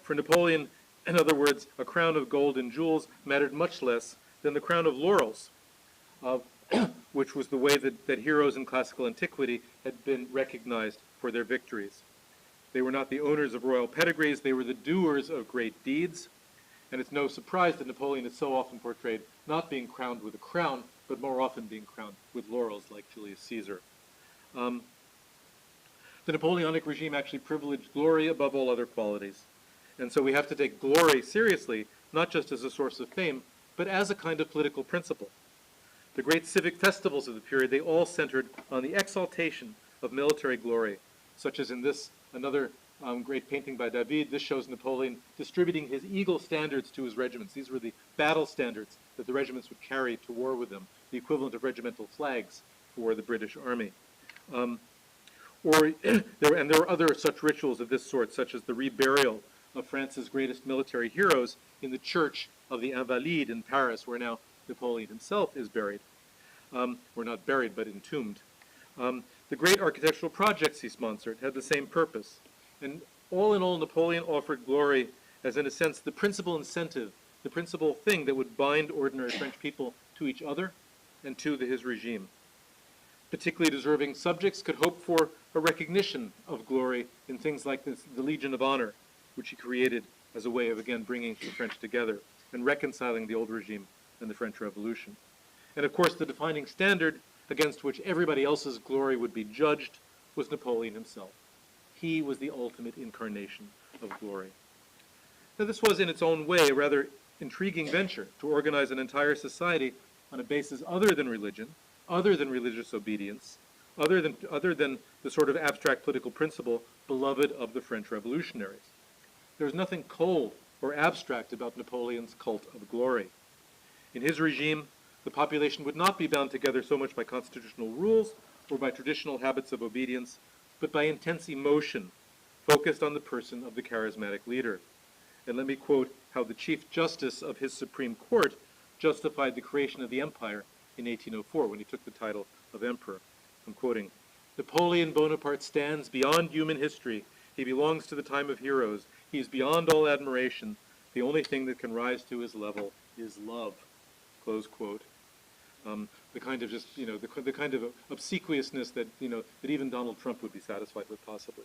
For Napoleon, in other words, a crown of gold and jewels mattered much less than the crown of laurels, which was the way that heroes in classical antiquity had been recognized for their victories. They were not the owners of royal pedigrees, they were the doers of great deeds. And it's no surprise that Napoleon is so often portrayed not being crowned with a crown, but more often being crowned with laurels like Julius Caesar. The Napoleonic regime actually privileged glory above all other qualities. And so we have to take glory seriously, not just as a source of fame, but as a kind of political principle. The great civic festivals of the period, they all centered on the exaltation of military glory, such as in this, another great painting by David. This shows Napoleon distributing his eagle standards to his regiments. These were the battle standards that the regiments would carry to war with them, the equivalent of regimental flags for the British Army. There were other such rituals of this sort, such as the reburial of France's greatest military heroes in the Church of the Invalides in Paris, where now Napoleon himself is buried. Or not buried, but entombed. The great architectural projects he sponsored had the same purpose. And all in all, Napoleon offered glory as, in a sense, the principal incentive, the principal thing that would bind ordinary French people to each other and to his regime. Particularly deserving subjects could hope for a recognition of glory in things like the Legion of Honor, which he created as a way of, again, bringing the French together and reconciling the old regime and the French Revolution. And of course, the defining standard against which everybody else's glory would be judged was Napoleon himself. He was the ultimate incarnation of glory. Now, this was, in its own way, a rather intriguing venture to organize an entire society on a basis other than religion, other than religious obedience, other than the sort of abstract political principle beloved of the French revolutionaries. There was nothing cold or abstract about Napoleon's cult of glory. In his regime, the population would not be bound together so much by constitutional rules or by traditional habits of obedience, but by intense emotion focused on the person of the charismatic leader. And let me quote how the Chief Justice of his Supreme Court justified the creation of the empire in 1804 when he took the title of emperor. I'm quoting, "Napoleon Bonaparte stands beyond human history. He belongs to the time of heroes. He is beyond all admiration. The only thing that can rise to his level is love." Close quote. The kind of just, the kind of obsequiousness that, that even Donald Trump would be satisfied with, possibly.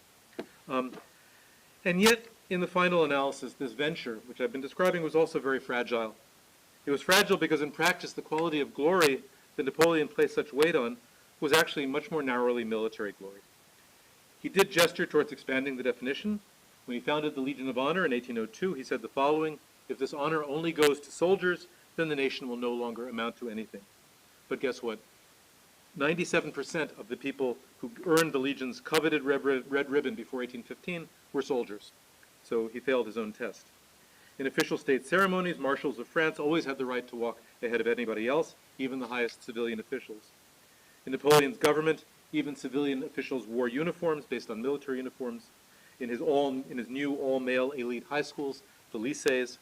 And yet, in the final analysis, this venture, which I've been describing, was also very fragile. It was fragile because in practice, the quality of glory that Napoleon placed such weight on was actually much more narrowly military glory. He did gesture towards expanding the definition When he founded the Legion of Honor in 1802, he said the following: "If this honor only goes to soldiers, then the nation will no longer amount to anything." But guess what? 97% of the people who earned the Legion's coveted red ribbon before 1815 were soldiers. So he failed his own test. In official state ceremonies, marshals of France always had the right to walk ahead of anybody else, even the highest civilian officials. In Napoleon's government, even civilian officials wore uniforms based on military uniforms. In his new all-male elite high schools, the lycées,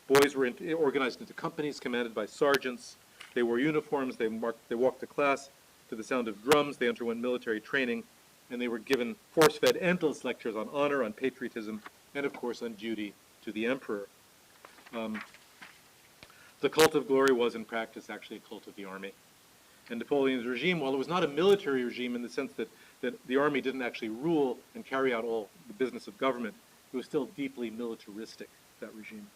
boys were organized into companies commanded by sergeants. They wore uniforms, they walked to class to the sound of drums, they underwent military training, and they were given force-fed endless lectures on honor, on patriotism, and of course on duty to the emperor. The cult of glory was in practice actually a cult of the army. And Napoleon's regime, while it was not a military regime in the sense that the army didn't actually rule and carry out all the business of government, it was still deeply militaristic, that regime.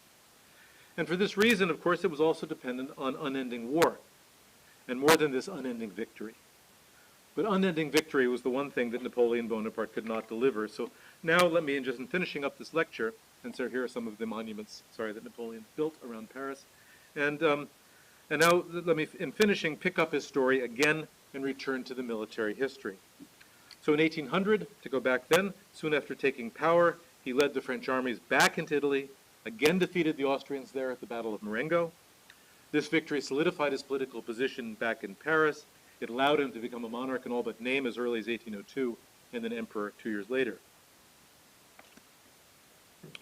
And for this reason, of course, it was also dependent on unending war, and more than this, unending victory. But unending victory was the one thing that Napoleon Bonaparte could not deliver. So now let me, just in finishing up this lecture, and so here are some of the monuments, that Napoleon built around Paris. And now let me, in finishing, pick up his story again and return to the military history. So in 1800, to go back then, soon after taking power, he led the French armies back into Italy, again defeated the Austrians there at the Battle of Marengo. This victory solidified his political position back in Paris. It allowed him to become a monarch in all but name as early as 1802, and then emperor 2 years later.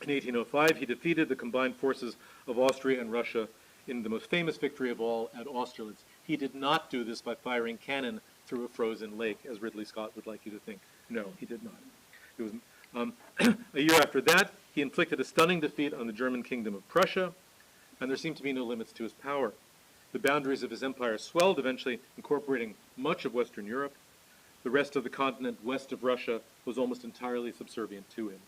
In 1805, he defeated the combined forces of Austria and Russia in the most famous victory of all at Austerlitz. He did not do this by firing cannon through a frozen lake, as Ridley Scott would like you to think. No, he did not. It was a year after that, he inflicted a stunning defeat on the German kingdom of Prussia, and there seemed to be no limits to his power. The boundaries of his empire swelled, eventually incorporating much of Western Europe. The rest of the continent west of Russia was almost entirely subservient to him.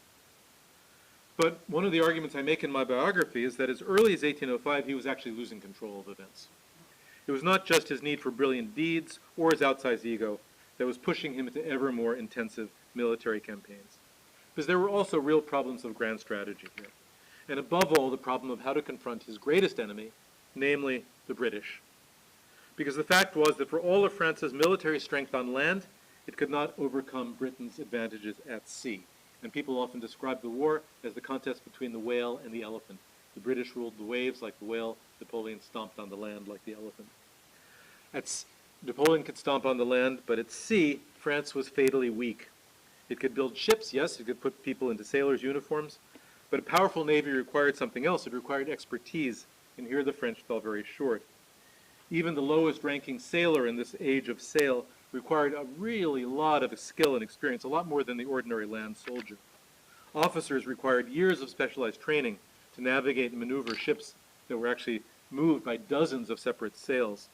But one of the arguments I make in my biography is that as early as 1805, he was actually losing control of events. It was not just his need for brilliant deeds or his outsized ego that was pushing him into ever more intensive military campaigns, because there were also real problems of grand strategy here. And above all, the problem of how to confront his greatest enemy, namely the British. Because the fact was that for all of France's military strength on land, it could not overcome Britain's advantages at sea. And people often describe the war as the contest between the whale and the elephant. The British ruled the waves like the whale, Napoleon stomped on the land like the elephant. Napoleon could stomp on the land, but at sea, France was fatally weak. It could build ships, yes, it could put people into sailors' uniforms, but a powerful navy required something else. It required expertise, and here the French fell very short. Even the lowest ranking sailor in this age of sail required a really lot of skill and experience, a lot more than the ordinary land soldier. Officers required years of specialized training to navigate and maneuver ships that were actually moved by dozens of separate sails.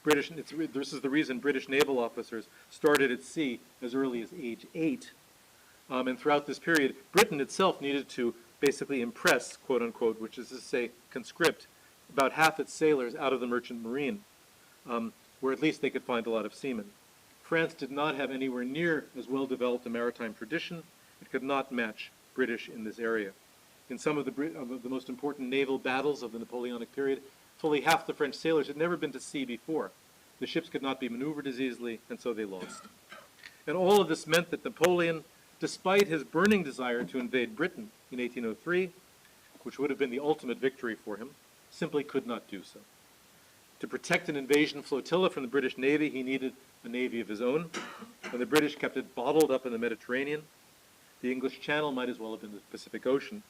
This is the reason British naval officers started at sea as early as age 8. And throughout this period, Britain itself needed to basically impress, quote unquote, which is to say conscript, about half its sailors out of the merchant marine, where at least they could find a lot of seamen. France did not have anywhere near as well developed a maritime tradition. It could not match British in this area. In some of the most important naval battles of the Napoleonic period, fully half the French sailors had never been to sea before. The ships could not be maneuvered as easily, and so they lost. And all of this meant that Napoleon, despite his burning desire to invade Britain in 1803, which would have been the ultimate victory for him, simply could not do so. To protect an invasion flotilla from the British Navy, he needed a navy of his own, and the British kept it bottled up in the Mediterranean. The English Channel might as well have been the Pacific Ocean.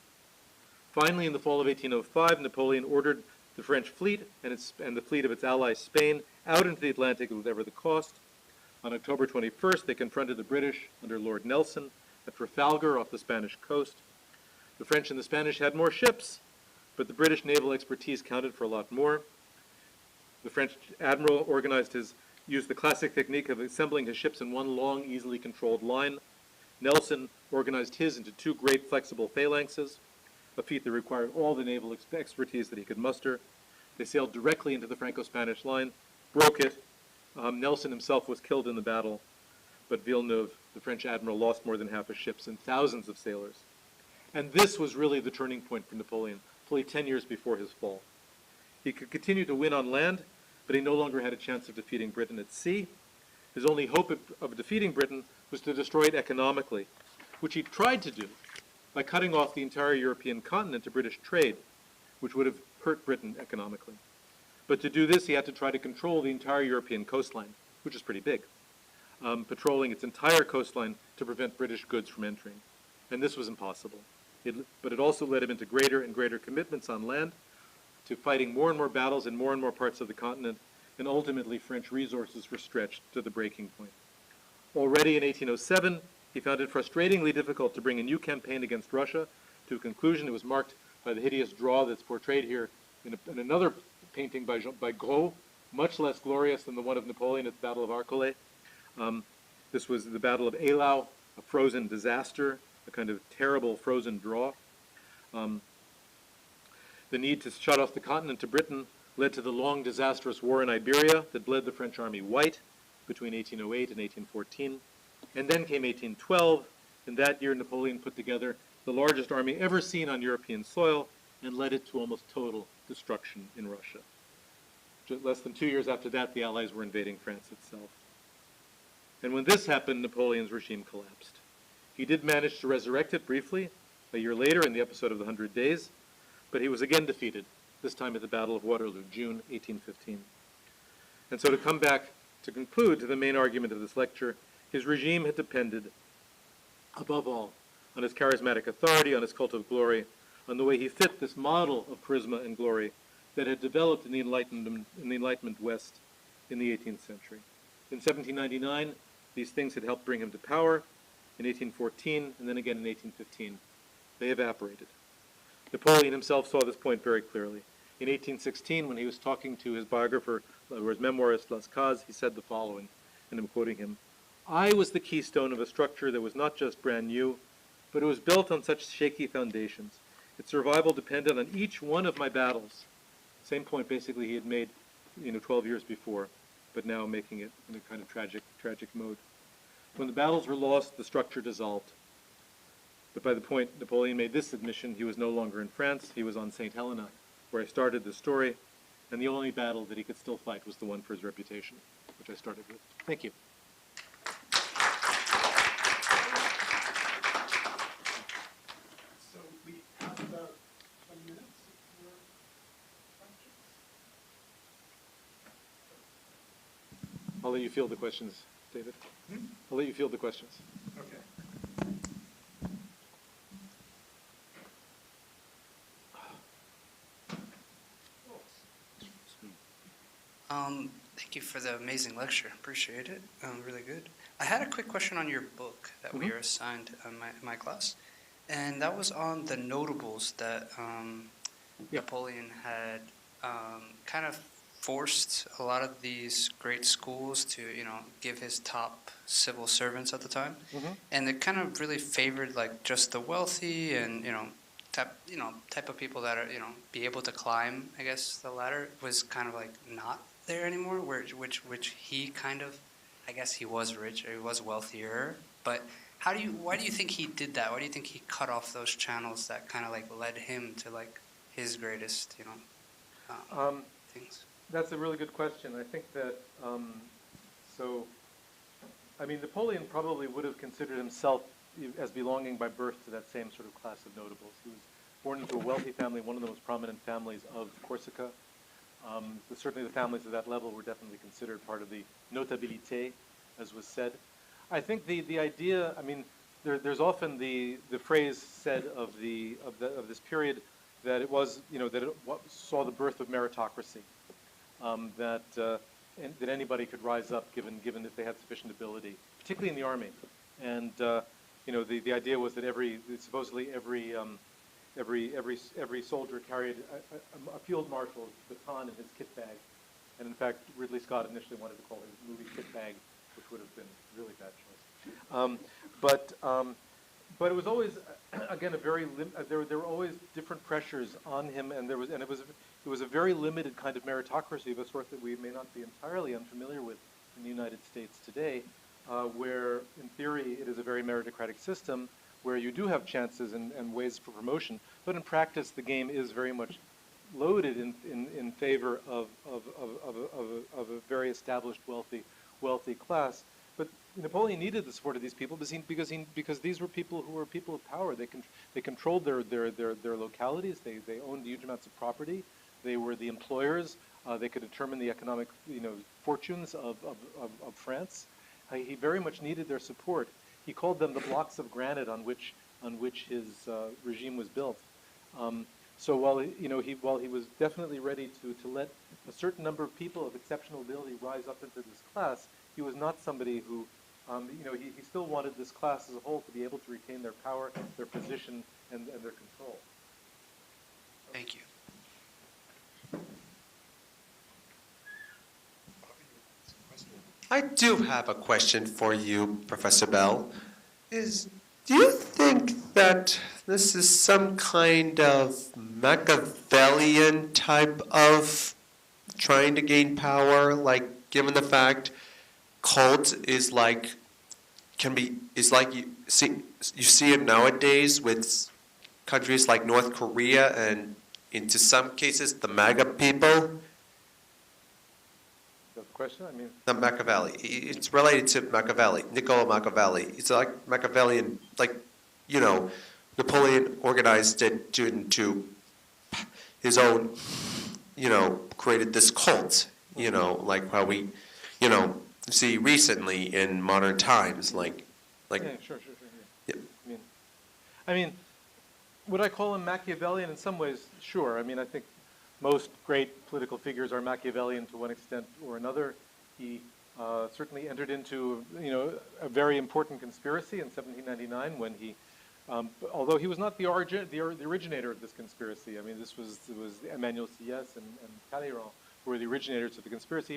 Finally, in the fall of 1805, Napoleon ordered the French fleet and the fleet of its ally Spain out into the Atlantic at whatever the cost. On October 21st, they confronted the British under Lord Nelson at Trafalgar off the Spanish coast. The French and the Spanish had more ships, but the British naval expertise counted for a lot more. The French admiral used the classic technique of assembling his ships in one long, easily controlled line. Nelson organized his into two great flexible phalanxes, a feat that required all the naval expertise that he could muster. They sailed directly into the Franco-Spanish line, broke it. Nelson himself was killed in the battle, but Villeneuve, the French admiral, lost more than half his ships and thousands of sailors. And this was really the turning point for Napoleon, fully 10 years before his fall. He could continue to win on land, but he no longer had a chance of defeating Britain at sea. His only hope of defeating Britain was to destroy it economically, which he tried to do by cutting off the entire European continent to British trade, which would have hurt Britain economically. But to do this, he had to try to control the entire European coastline, which is pretty big, patrolling its entire coastline to prevent British goods from entering. And this was impossible. But it also led him into greater and greater commitments on land, to fighting more and more battles in more and more parts of the continent, and ultimately French resources were stretched to the breaking point. Already in 1807, he found it frustratingly difficult to bring a new campaign against Russia to a conclusion. It was marked by the hideous draw that's portrayed here in another painting by Gros, much less glorious than the one of Napoleon at the Battle of Arcolay. This was the Battle of Eylau, a frozen disaster, a kind of terrible frozen draw. The need to shut off the continent to Britain led to the long, disastrous war in Iberia that bled the French army white between 1808 and 1814. And then came 1812, and that year Napoleon put together the largest army ever seen on European soil and led it to almost total destruction in Russia. Less than 2 years after that, the Allies were invading France itself. And when this happened, Napoleon's regime collapsed. He did manage to resurrect it briefly a year later in the episode of the 100 Days, but he was again defeated, this time at the Battle of Waterloo, June 1815. And so to come back to conclude to the main argument of this lecture, his regime had depended, above all, on his charismatic authority, on his cult of glory, on the way he fit this model of charisma and glory that had developed in the Enlightenment West in the 18th century. In 1799, these things had helped bring him to power. In 1814, and then again in 1815, they evaporated. Napoleon himself saw this point very clearly. In 1816, when he was talking to his biographer, or his memoirist, Lascaux, he said the following, and I'm quoting him, "I was the keystone of a structure that was not just brand new, but it was built on such shaky foundations. Its survival depended on each one of my battles." Same point basically he had made, 12 years before, but now making it in a kind of tragic mode. When the battles were lost, the structure dissolved. But by the point Napoleon made this admission, he was no longer in France. He was on St. Helena, where I started the story, and the only battle that he could still fight was the one for his reputation, which I started with. Thank you. So we have about 20 minutes for questions. I'll let you field the questions, David. I'll let you field the questions. Okay. Thank you for the amazing lecture. Appreciate it. Really good. I had a quick question on your book that we were assigned in my class, and that was on the notables that Napoleon had kind of forced a lot of these great schools to, give his top civil servants at the time, and it kind of really favored like just the wealthy and type of people that are be able to climb, I guess, the ladder was kind of like not there anymore. Which he kind of, I guess he was rich or he was wealthier, but why do you think he did that? Why do you think he cut off those channels that kind of like led him to like his greatest things? That's a really good question. I think that, Napoleon probably would have considered himself as belonging by birth to that same sort of class of notables. He was born into a wealthy family, one of the most prominent families of Corsica. Certainly the families of that level were definitely considered part of the notabilité, as was said. I think the idea, there's often the phrase said of this period that it was, that it saw the birth of meritocracy. That anybody could rise up given if they had sufficient ability, particularly in the army. And the idea was that supposedly every soldier carried a field marshal's baton in his kit bag. And in fact, Ridley Scott initially wanted to call his movie Kit Bag, which would have been a really bad choice. But it was always, again, there were always different pressures on him, and it was a very limited kind of meritocracy of a sort that we may not be entirely unfamiliar with in the United States today, where in theory it is a very meritocratic system, where you do have chances and ways for promotion, but in practice the game is very much loaded in favor of a very established wealthy class. But Napoleon needed the support of these people because these were people who were people of power. They controlled their localities. They owned huge amounts of property. They were the employers. They could determine the economic fortunes of France. He very much needed their support. He called them the blocks of granite on which his regime was built. So while he was definitely ready to let a certain number of people of exceptional ability rise up into this class, he was not somebody who, he still wanted this class as a whole to be able to retain their power, their position, and their control. Thank you. I do have a question for you, Professor Bell. Do you think that this is some kind of Machiavellian type of trying to gain power, like given the fact cult is like you see it nowadays with countries like North Korea and into some cases the MAGA people? The question, Not Machiavelli. It's related to Machiavelli, Niccolo Machiavelli. It's like Machiavellian, Napoleon organized it to his own, created this cult, like how we, see recently in modern times, yeah, sure. Yeah. Would I call him Machiavellian in some ways? Sure. I think most great political figures are Machiavellian to one extent or another. He certainly entered into, a very important conspiracy in 1799 when he, although he was not the originator of this conspiracy. It was Emmanuel Sieyès and Talleyrand who were the originators of the conspiracy.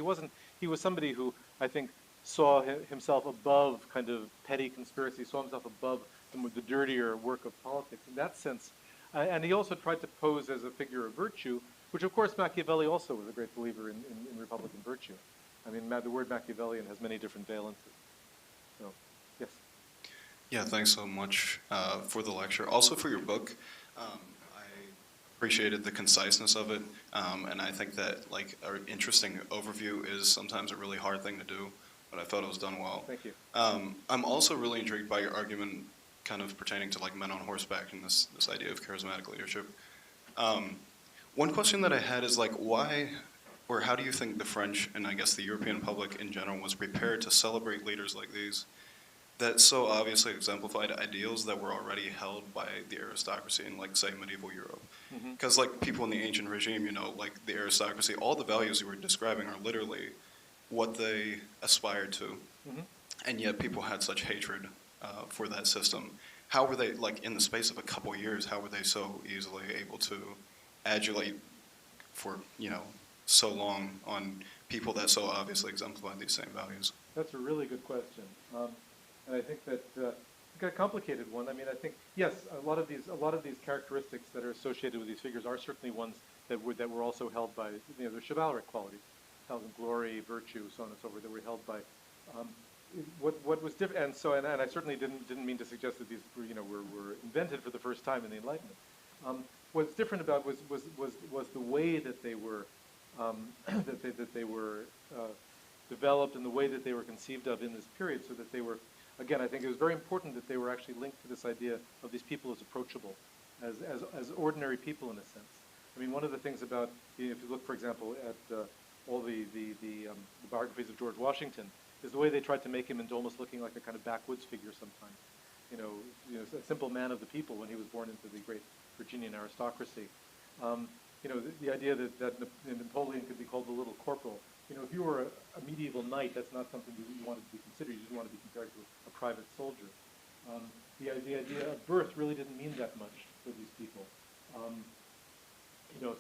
He was somebody who I think saw himself above kind of petty conspiracy, saw himself above the dirtier work of politics in that sense. And he also tried to pose as a figure of virtue, which of course Machiavelli also was a great believer in Republican virtue. The word Machiavellian has many different valences. So, yes. Yeah, thanks so much for the lecture. Also for your book. I appreciated the conciseness of it, and I think that an interesting overview is sometimes a really hard thing to do, but I thought it was done well. Thank you. I'm also really intrigued by your argument kind of pertaining to men on horseback and this idea of charismatic leadership. One question that I had is why or how do you think the French and I guess the European public in general was prepared to celebrate leaders like these that so obviously exemplified ideals that were already held by the aristocracy in say medieval Europe? Because people in the ancient regime, the aristocracy, all the values you were describing are literally what they aspired to. And yet people had such hatred for that system. How were they, in the space of a couple years, how were they so easily able to adulate for, so long on people that so obviously exemplify these same values? That's a really good question. And I think that it's a complicated one. I think, yes, a lot of these characteristics that are associated with these figures are certainly ones that were also held by, the chivalric qualities, held in glory, virtue, so on and so forth, that were held by. What was different, and I certainly didn't mean to suggest that these were invented for the first time in the Enlightenment. What's different about was the way that they were that they were developed and the way that they were conceived of in this period, so that they were, again, I think it was very important that they were actually linked to this idea of these people as approachable, as ordinary people in a sense. One of the things about, if you look, for example, at all the biographies of George Washington, is the way they tried to make him into almost looking like a kind of backwoods figure sometimes. A simple man of the people when he was born into the great Virginian aristocracy. The idea that Napoleon could be called the little corporal. If you were a medieval knight, that's not something you wanted to be considered. You didn't want to be compared to a private soldier. The idea of birth really didn't mean that much for these people.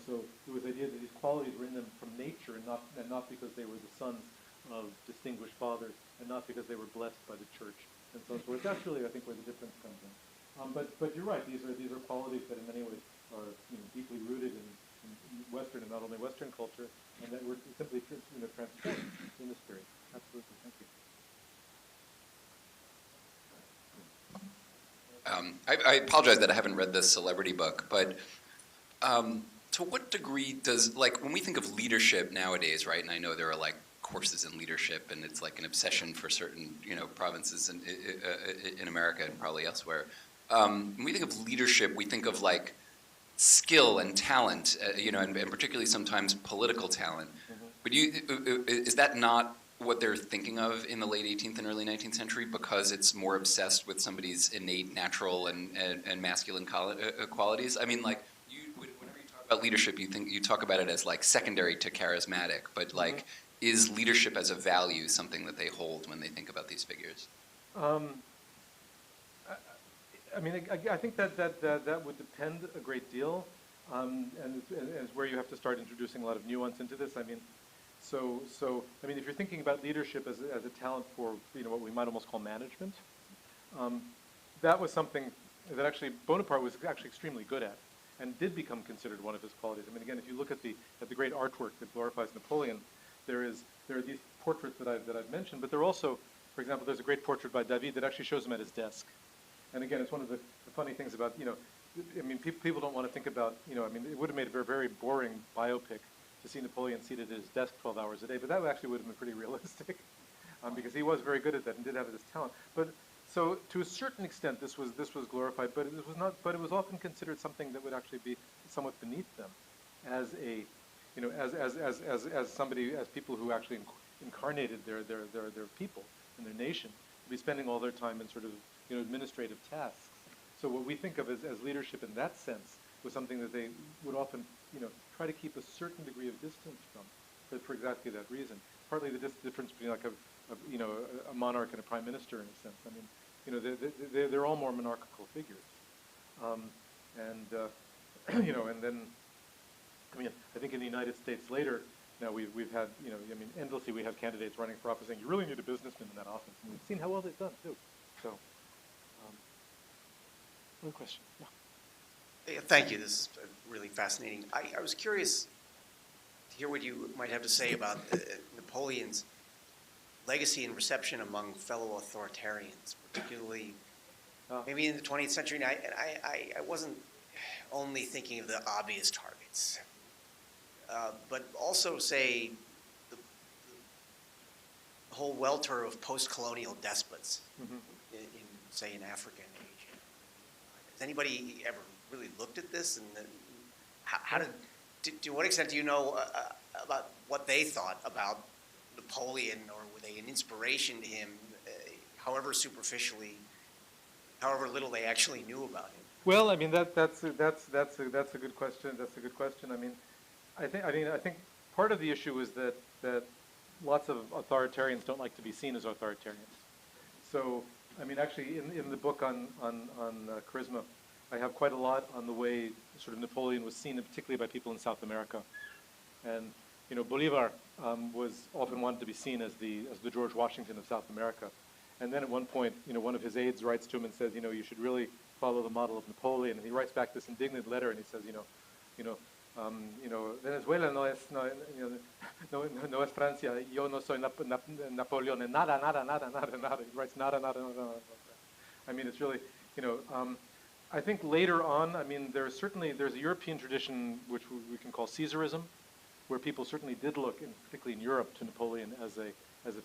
So there was the idea that these qualities were in them from nature and not because they were the sons of distinguished fathers and not because they were blessed by the church and so forth. That's really, I think, where the difference comes in. But you're right. These are qualities that in many ways are deeply rooted in Western and not only Western culture, and that were simply transformed in this period. Absolutely. Thank you. I apologize that I haven't read this celebrity book, but to what degree does, like, when we think of leadership nowadays, right, and I know there are, like, courses in leadership, and it's like an obsession for certain, provinces in America and probably elsewhere. When we think of leadership, we think of, like, skill and talent, and particularly sometimes political talent. But is that not what they're thinking of in the late 18th and early 19th century, because it's more obsessed with somebody's innate natural and masculine qualities? I mean, like, whenever you talk about leadership, you talk about it as like secondary to charismatic, but like, is leadership as a value something that they hold when they think about these figures? I mean, I think that would depend a great deal, and it's where you have to start introducing a lot of nuance into this. I mean, I mean, if you're thinking about leadership as a talent for what we might almost call management, that was something that actually Bonaparte was actually extremely good at, and did become considered one of his qualities. I mean, again, if you look at the great artwork that glorifies Napoleon, there are these portraits that I've mentioned, but there are also, for example, there's a great portrait by David that actually shows him at his desk. And again, it's one of the funny things about, I mean, people don't want to think about, I mean, it would have made a very, very boring biopic to see Napoleon seated at his desk 12 hours a day, but that actually would have been pretty realistic, because he was very good at that and did have this talent. But so to a certain extent, this was glorified, but it was not. But it was often considered something that would actually be somewhat beneath them, as a, as somebody, as people who actually incarnated their people and their nation, to be spending all their time in sort of administrative tasks. So what we think of as leadership in that sense was something that they would often try to keep a certain degree of distance from, for exactly that reason. Partly the difference between like a monarch and a prime minister in a sense. I mean, they're all more monarchical figures, and then I mean, I think in the United States later, now we've had I mean, endlessly we have candidates running for office saying you really need a businessman in that office, and we've seen how well they've done too. So, one question. Yeah. Yeah, thank you. This is really fascinating. I was curious to hear what you might have to say about Napoleon's legacy and reception among fellow authoritarians, particularly maybe in the 20th century. And I wasn't only thinking of the obvious targets, but also, say, the whole welter of post-colonial despots, say, in Africa and Asia. Has anybody ever really looked at this, and how to what extent do you know about what they thought about Napoleon, or were they an inspiration to him, however superficially, however little they actually knew about him? Well, I mean that's a good question. That's a good question. I mean, I think part of the issue is that lots of authoritarians don't like to be seen as authoritarians. So I mean, actually, in the book on charisma, I have quite a lot on the way sort of Napoleon was seen, and particularly by people in South America. And Bolivar was often wanted to be seen as the George Washington of South America. And then at one point, one of his aides writes to him and says, you should really follow the model of Napoleon. And he writes back this indignant letter, and he says, Venezuela no es Francia. Yo no soy Napoleon. And nada. He writes nada. I mean, it's really, I think later on, I mean, there's a European tradition which we can call Caesarism, where people certainly did look, particularly in Europe, to Napoleon as a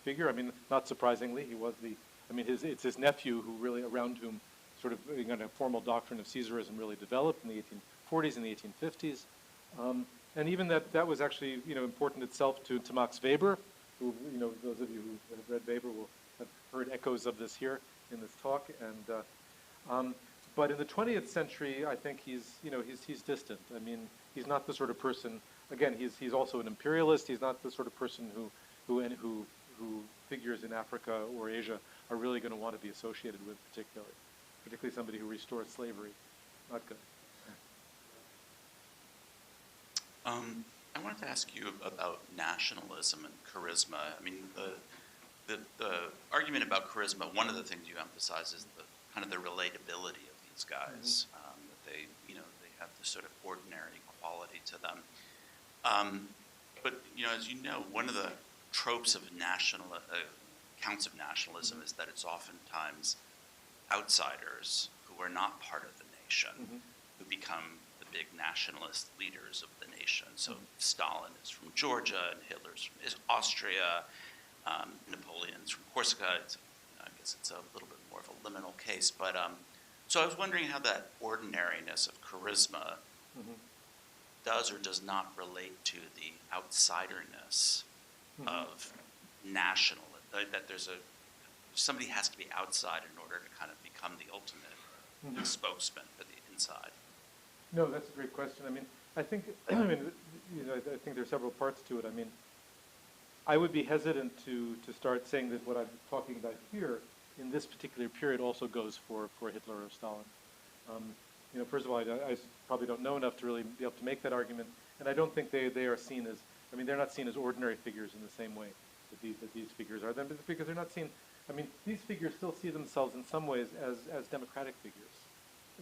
figure. I mean, not surprisingly, he was it's his nephew who really, around whom sort of a formal doctrine of Caesarism really developed in the 1840s and the 1850s. And even that was actually, important itself to Max Weber, who, those of you who have read Weber will have heard echoes of this here in this talk. And but in the 20th century, I think he's distant. I mean, he's not the sort of person. Again, he's also an imperialist. He's not the sort of person who figures in Africa or Asia are really going to want to be associated with, particularly somebody who restores slavery. Not good. I wanted to ask you about nationalism and charisma. I mean, the argument about charisma, one of the things you emphasize is the kind of the relatability of these guys, that they have this sort of ordinary quality to them. But as you know, one of the tropes of accounts of nationalism is that it's oftentimes outsiders who who are not part of the nation, Mhm. who become the big nationalist leaders of the nation. So Stalin is from Georgia, and Hitler's from Austria, Napoleon's from Corsica. I guess it's a little bit more of a liminal case, but so I was wondering how that ordinariness of charisma Mhm. does or does not relate to the outsiderness Mhm. of national, that there's somebody has to be outside in order to kind of become the ultimate Mhm. spokesman for the inside. No, that's a great question. I mean, I think, I mean, I think there's several parts to it. I mean, I would be hesitant to start saying that what I'm talking about here in this particular period also goes for Hitler or Stalin. First of all, I probably don't know enough to really be able to make that argument, and I don't think they are seen as, I mean, they're not seen as ordinary figures in the same way that these figures are, because they're not seen, I mean, these figures still see themselves in some ways as democratic figures.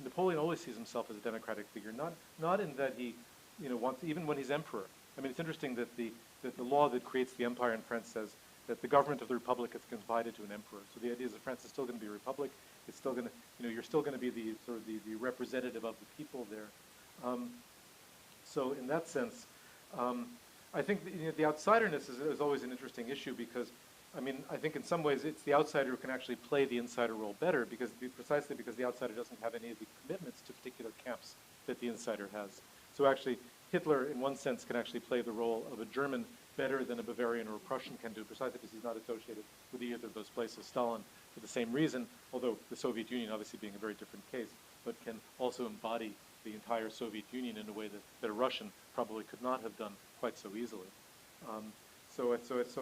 Napoleon always sees himself as a democratic figure, not in that he, wants, even when he's emperor. I mean, it's interesting that the law that creates the empire in France says that the government of the republic is confided to an emperor. So the idea is that France is still going to be a republic. It's still going to, you're still going to be the sort of the representative of the people there. So in that sense, I think the outsiderness is always an interesting issue because, I mean, I think in some ways it's the outsider who can actually play the insider role better precisely because the outsider doesn't have any of the commitments to particular camps that the insider has. So actually, Hitler, in one sense, can actually play the role of a German better than a Bavarian or a Prussian can do, precisely because he's not associated with either of those places. Stalin, for the same reason, although the Soviet Union obviously being a very different case, but can also embody the entire Soviet Union in a way that a Russian probably could not have done quite so easily. So I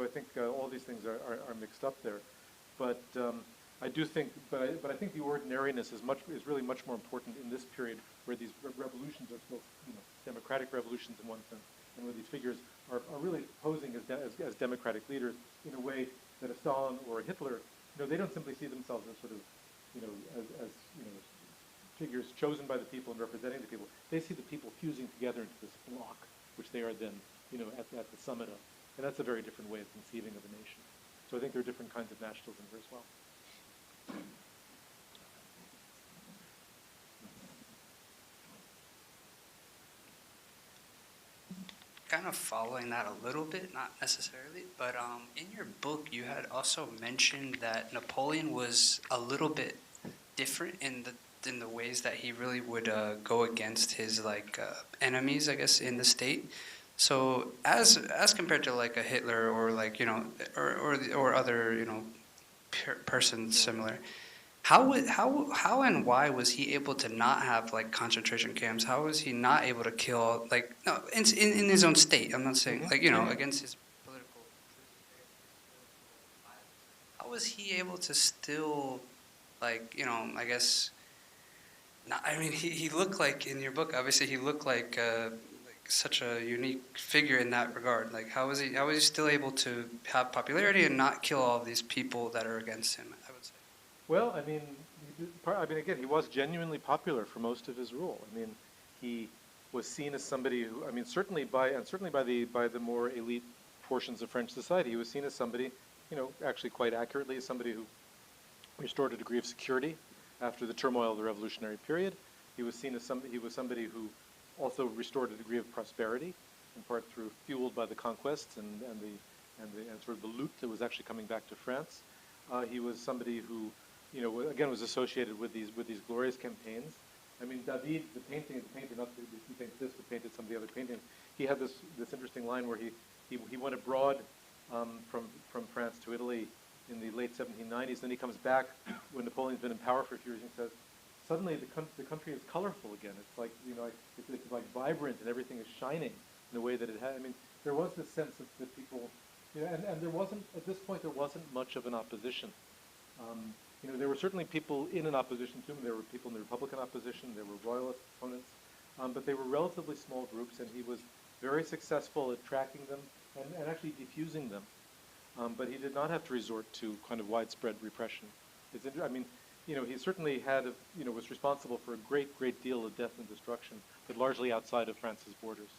think all these things are mixed up there, but I do think, but I think the ordinariness is really much more important in this period where these revolutions are still, democratic revolutions in one sense, and where these figures are really posing as democratic leaders in a way that a Stalin or a Hitler, they don't simply see themselves as sort of, as figures chosen by the people and representing the people. They see the people fusing together into this block, which they are then, at the summit of. And that's a very different way of conceiving of a nation. So I think there are different kinds of nationalism here as well. Kind of following that a little bit, not necessarily, but in your book you had also mentioned that Napoleon was a little bit different in the ways that he really would go against his enemies, I guess, in the state. So as compared to like a Hitler or like or other persons similar, how and why was he able to not have like concentration camps? How was he not able to kill in his own state? I'm not saying against his political. How was he able to still I guess? Not, I mean, he looked like in your book. Obviously, he looked like such a unique figure in that regard. Like, how was he still able to have popularity and not kill all of these people that are against him? I would say. Well, I mean, again, he was genuinely popular for most of his rule. I mean, he was seen as somebody who, I mean, certainly by the more elite portions of French society, he was seen as somebody, actually quite accurately, as somebody who restored a degree of security after the turmoil of the revolutionary period. He was seen as somebody who also restored a degree of prosperity, in part fueled by the conquests and sort of the loot that was actually coming back to France. He was somebody who, again, was associated with these glorious campaigns. I mean, David, the painter, not he painted this, but painted some of the other paintings. He had this interesting line where he went abroad from France to Italy in the late 1790s. Then he comes back when Napoleon's been in power for a few years and says, suddenly the country is colorful again. It's like, it's like vibrant and everything is shining in a way that it had. I mean, there was this sense that people, and there wasn't, at this point, there wasn't much of an opposition. There were certainly people in an opposition to him. There were people in the Republican opposition. There were royalist opponents. But they were relatively small groups, and he was very successful at tracking them and actually defusing them. But he did not have to resort to kind of widespread repression. He certainly was responsible for a great deal of death and destruction, but largely outside of France's borders.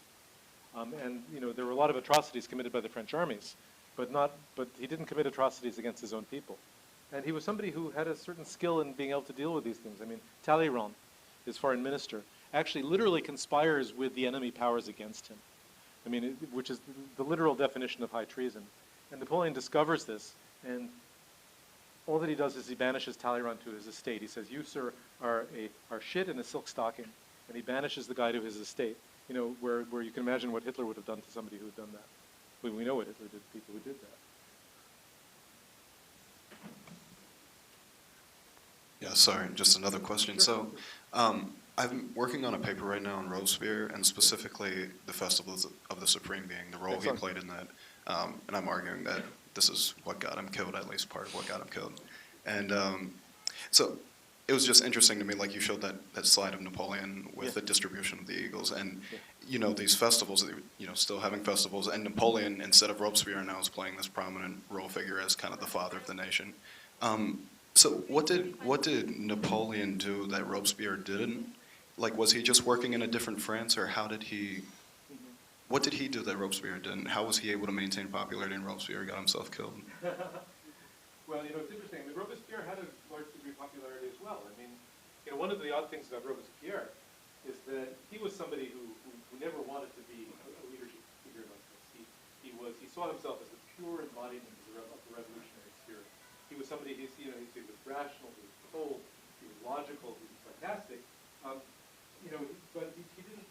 There were a lot of atrocities committed by the French armies, but he didn't commit atrocities against his own people. And he was somebody who had a certain skill in being able to deal with these things. I mean, Talleyrand, his foreign minister, actually literally conspires with the enemy powers against him. I mean, which is the literal definition of high treason. And Napoleon discovers this, and all that he does is he banishes Talleyrand to his estate. He says, "You, sir, are shit in a silk stocking," and he banishes the guy to his estate. You know, where you can imagine what Hitler would have done to somebody who had done that. We know what Hitler did to people who did that. Yeah, sorry, just another question. So, I'm working on a paper right now on Robespierre, and specifically the Festivals of the Supreme Being, the role he played in that. And I'm arguing that this is what got him killed, at least part of what got him killed. And so it was just interesting to me, like you showed that slide of Napoleon with the distribution of the eagles. And, you know, these festivals, you know, still having festivals. And Napoleon, instead of Robespierre, now is playing this prominent role figure as kind of the father of the nation. So what did Napoleon do that Robespierre didn't? Like, was he just working in a different France, or how did he? What did he do that Robespierre didn't? How was he able to maintain popularity and Robespierre got himself killed? Well, you know, it's interesting. I mean, Robespierre had a large degree of popularity as well. I mean, you know, one of the odd things about Robespierre is that he was somebody who never wanted to be a leadership figure like this. He saw himself as the pure embodiment of the revolutionary spirit. He was somebody, he was rational, he was cold, he was logical, he was sarcastic. You know, but he didn't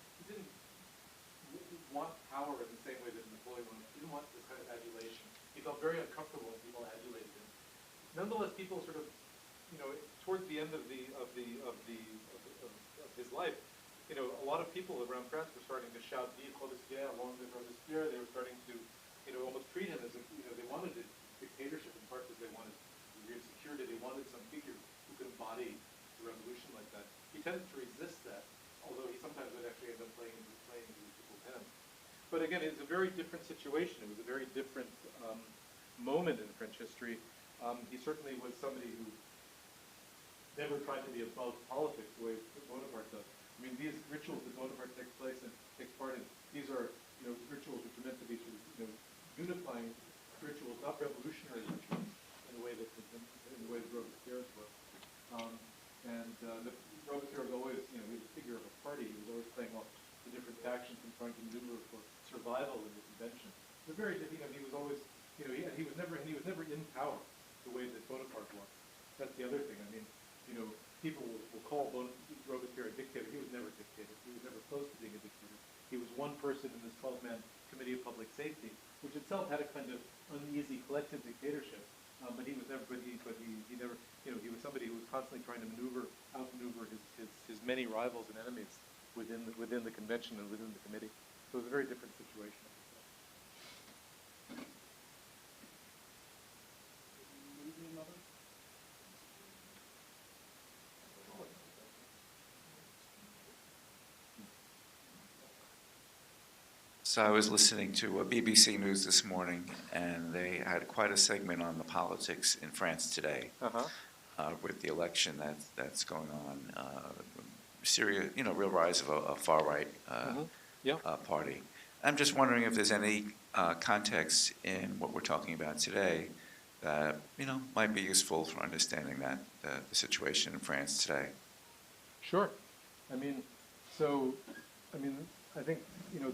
want power in the same way that Napoleon wanted. He didn't want this kind of adulation. He felt very uncomfortable when people adulated him. Nonetheless, people sort of, you know, towards the end of his life, you know, a lot of people around France were starting to shout "Vive Robespierre," "Long live Robespierre." They were starting to, you know, almost treat him as if, you know, they wanted a dictatorship in part because they wanted degree of security. They wanted some figure who could embody the revolution like that. He tended to resist that, although he sometimes would actually end up playing into people's hands. But again, it's a very different situation. It was a very different moment in French history. He certainly was somebody who never tried to be above politics the way Bonaparte does. I mean, these rituals that Bonaparte takes part in, these are, you know, rituals which are meant to be, you know, unifying rituals, not revolutionary rituals in the way that Robespierre's were. Robespierre was always, you know, he was a figure of a party. He was always playing off the different factions and trying to maneuver for survival in the convention. So very, you know, he was always, you know, he was never in power the way that Bonaparte was. That's the other thing. I mean, you know, people will call Robespierre a dictator. He was never a dictator. He was never close to being a dictator. He was one person in this 12-man Committee of Public Safety, which itself had a kind of uneasy collective dictatorship. But he was never. But he never. You know, he was somebody who was constantly trying to outmaneuver his many rivals and enemies within the convention and within the committee. So it was a very different situation. So I was listening to BBC News this morning, and they had quite a segment on the politics in France today, with the election that's going on. Syria, you know, real rise of a far right party. I'm just wondering if there's any context in what we're talking about today that, you know, might be useful for understanding that the situation in France today. Sure. I mean, I think, you know,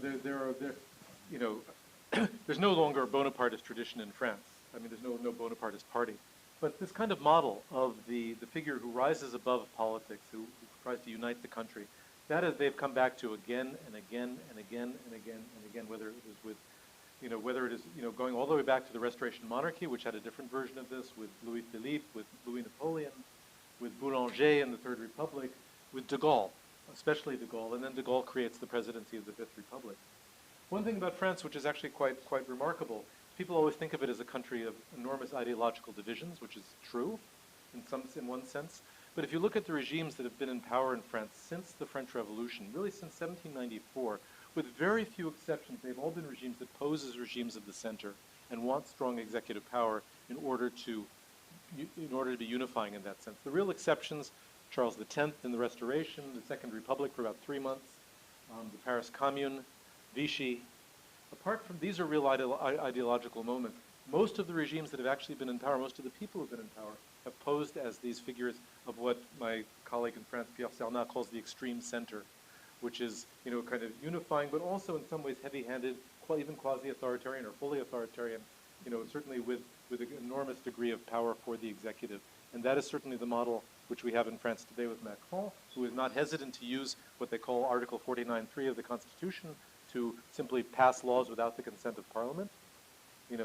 there's no longer a Bonapartist tradition in France. I mean, there's no Bonapartist party. But this kind of model of the figure who rises above politics, who tries to unite the country, that is, they've come back to again and again and again and again and again, whether it is going all the way back to the Restoration monarchy, which had a different version of this, with Louis Philippe, with Louis Napoleon, with Boulanger in the Third Republic, with de Gaulle, especially de Gaulle, and then de Gaulle creates the presidency of the Fifth Republic. One thing about France, which is actually quite remarkable, people always think of it as a country of enormous ideological divisions, which is true in one sense. But if you look at the regimes that have been in power in France since the French Revolution, really since 1794, with very few exceptions, they've all been regimes that pose as regimes of the center and want strong executive power in order to be unifying in that sense. The real exceptions, Charles X in the Restoration, the Second Republic for about 3 months, the Paris Commune, Vichy. Apart from these are real ideological moments. most of the regimes that have actually been in power, most of the people who have been in power, have posed as these figures of what my colleague in France, Pierre Cernat, calls the extreme center, which is, kind of unifying, but also in some ways heavy-handed, even quasi-authoritarian or fully authoritarian, certainly with an enormous degree of power for the executive. And that is certainly the model which we have in France today with Macron, who is not hesitant to use what they call Article 49.3 of the Constitution to simply pass laws without the consent of Parliament,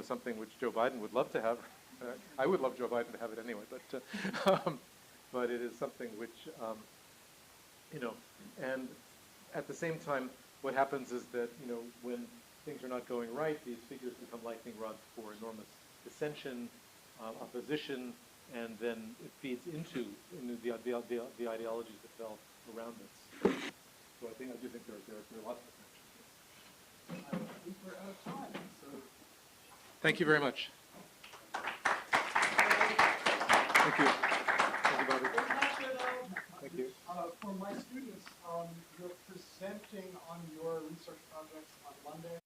something which Joe Biden would love to have. I would love Joe Biden to have it anyway, but it is something which, and at the same time, what happens is that, when things are not going right, these figures become lightning rods for enormous dissension, opposition, and then it feeds into the ideologies that develop around us. So I do think there are lots of connections. I think we're out of time. So thank you very much. Thank you. Thank you, Bobby. Thank you. For my students, you're presenting on your research projects on Monday.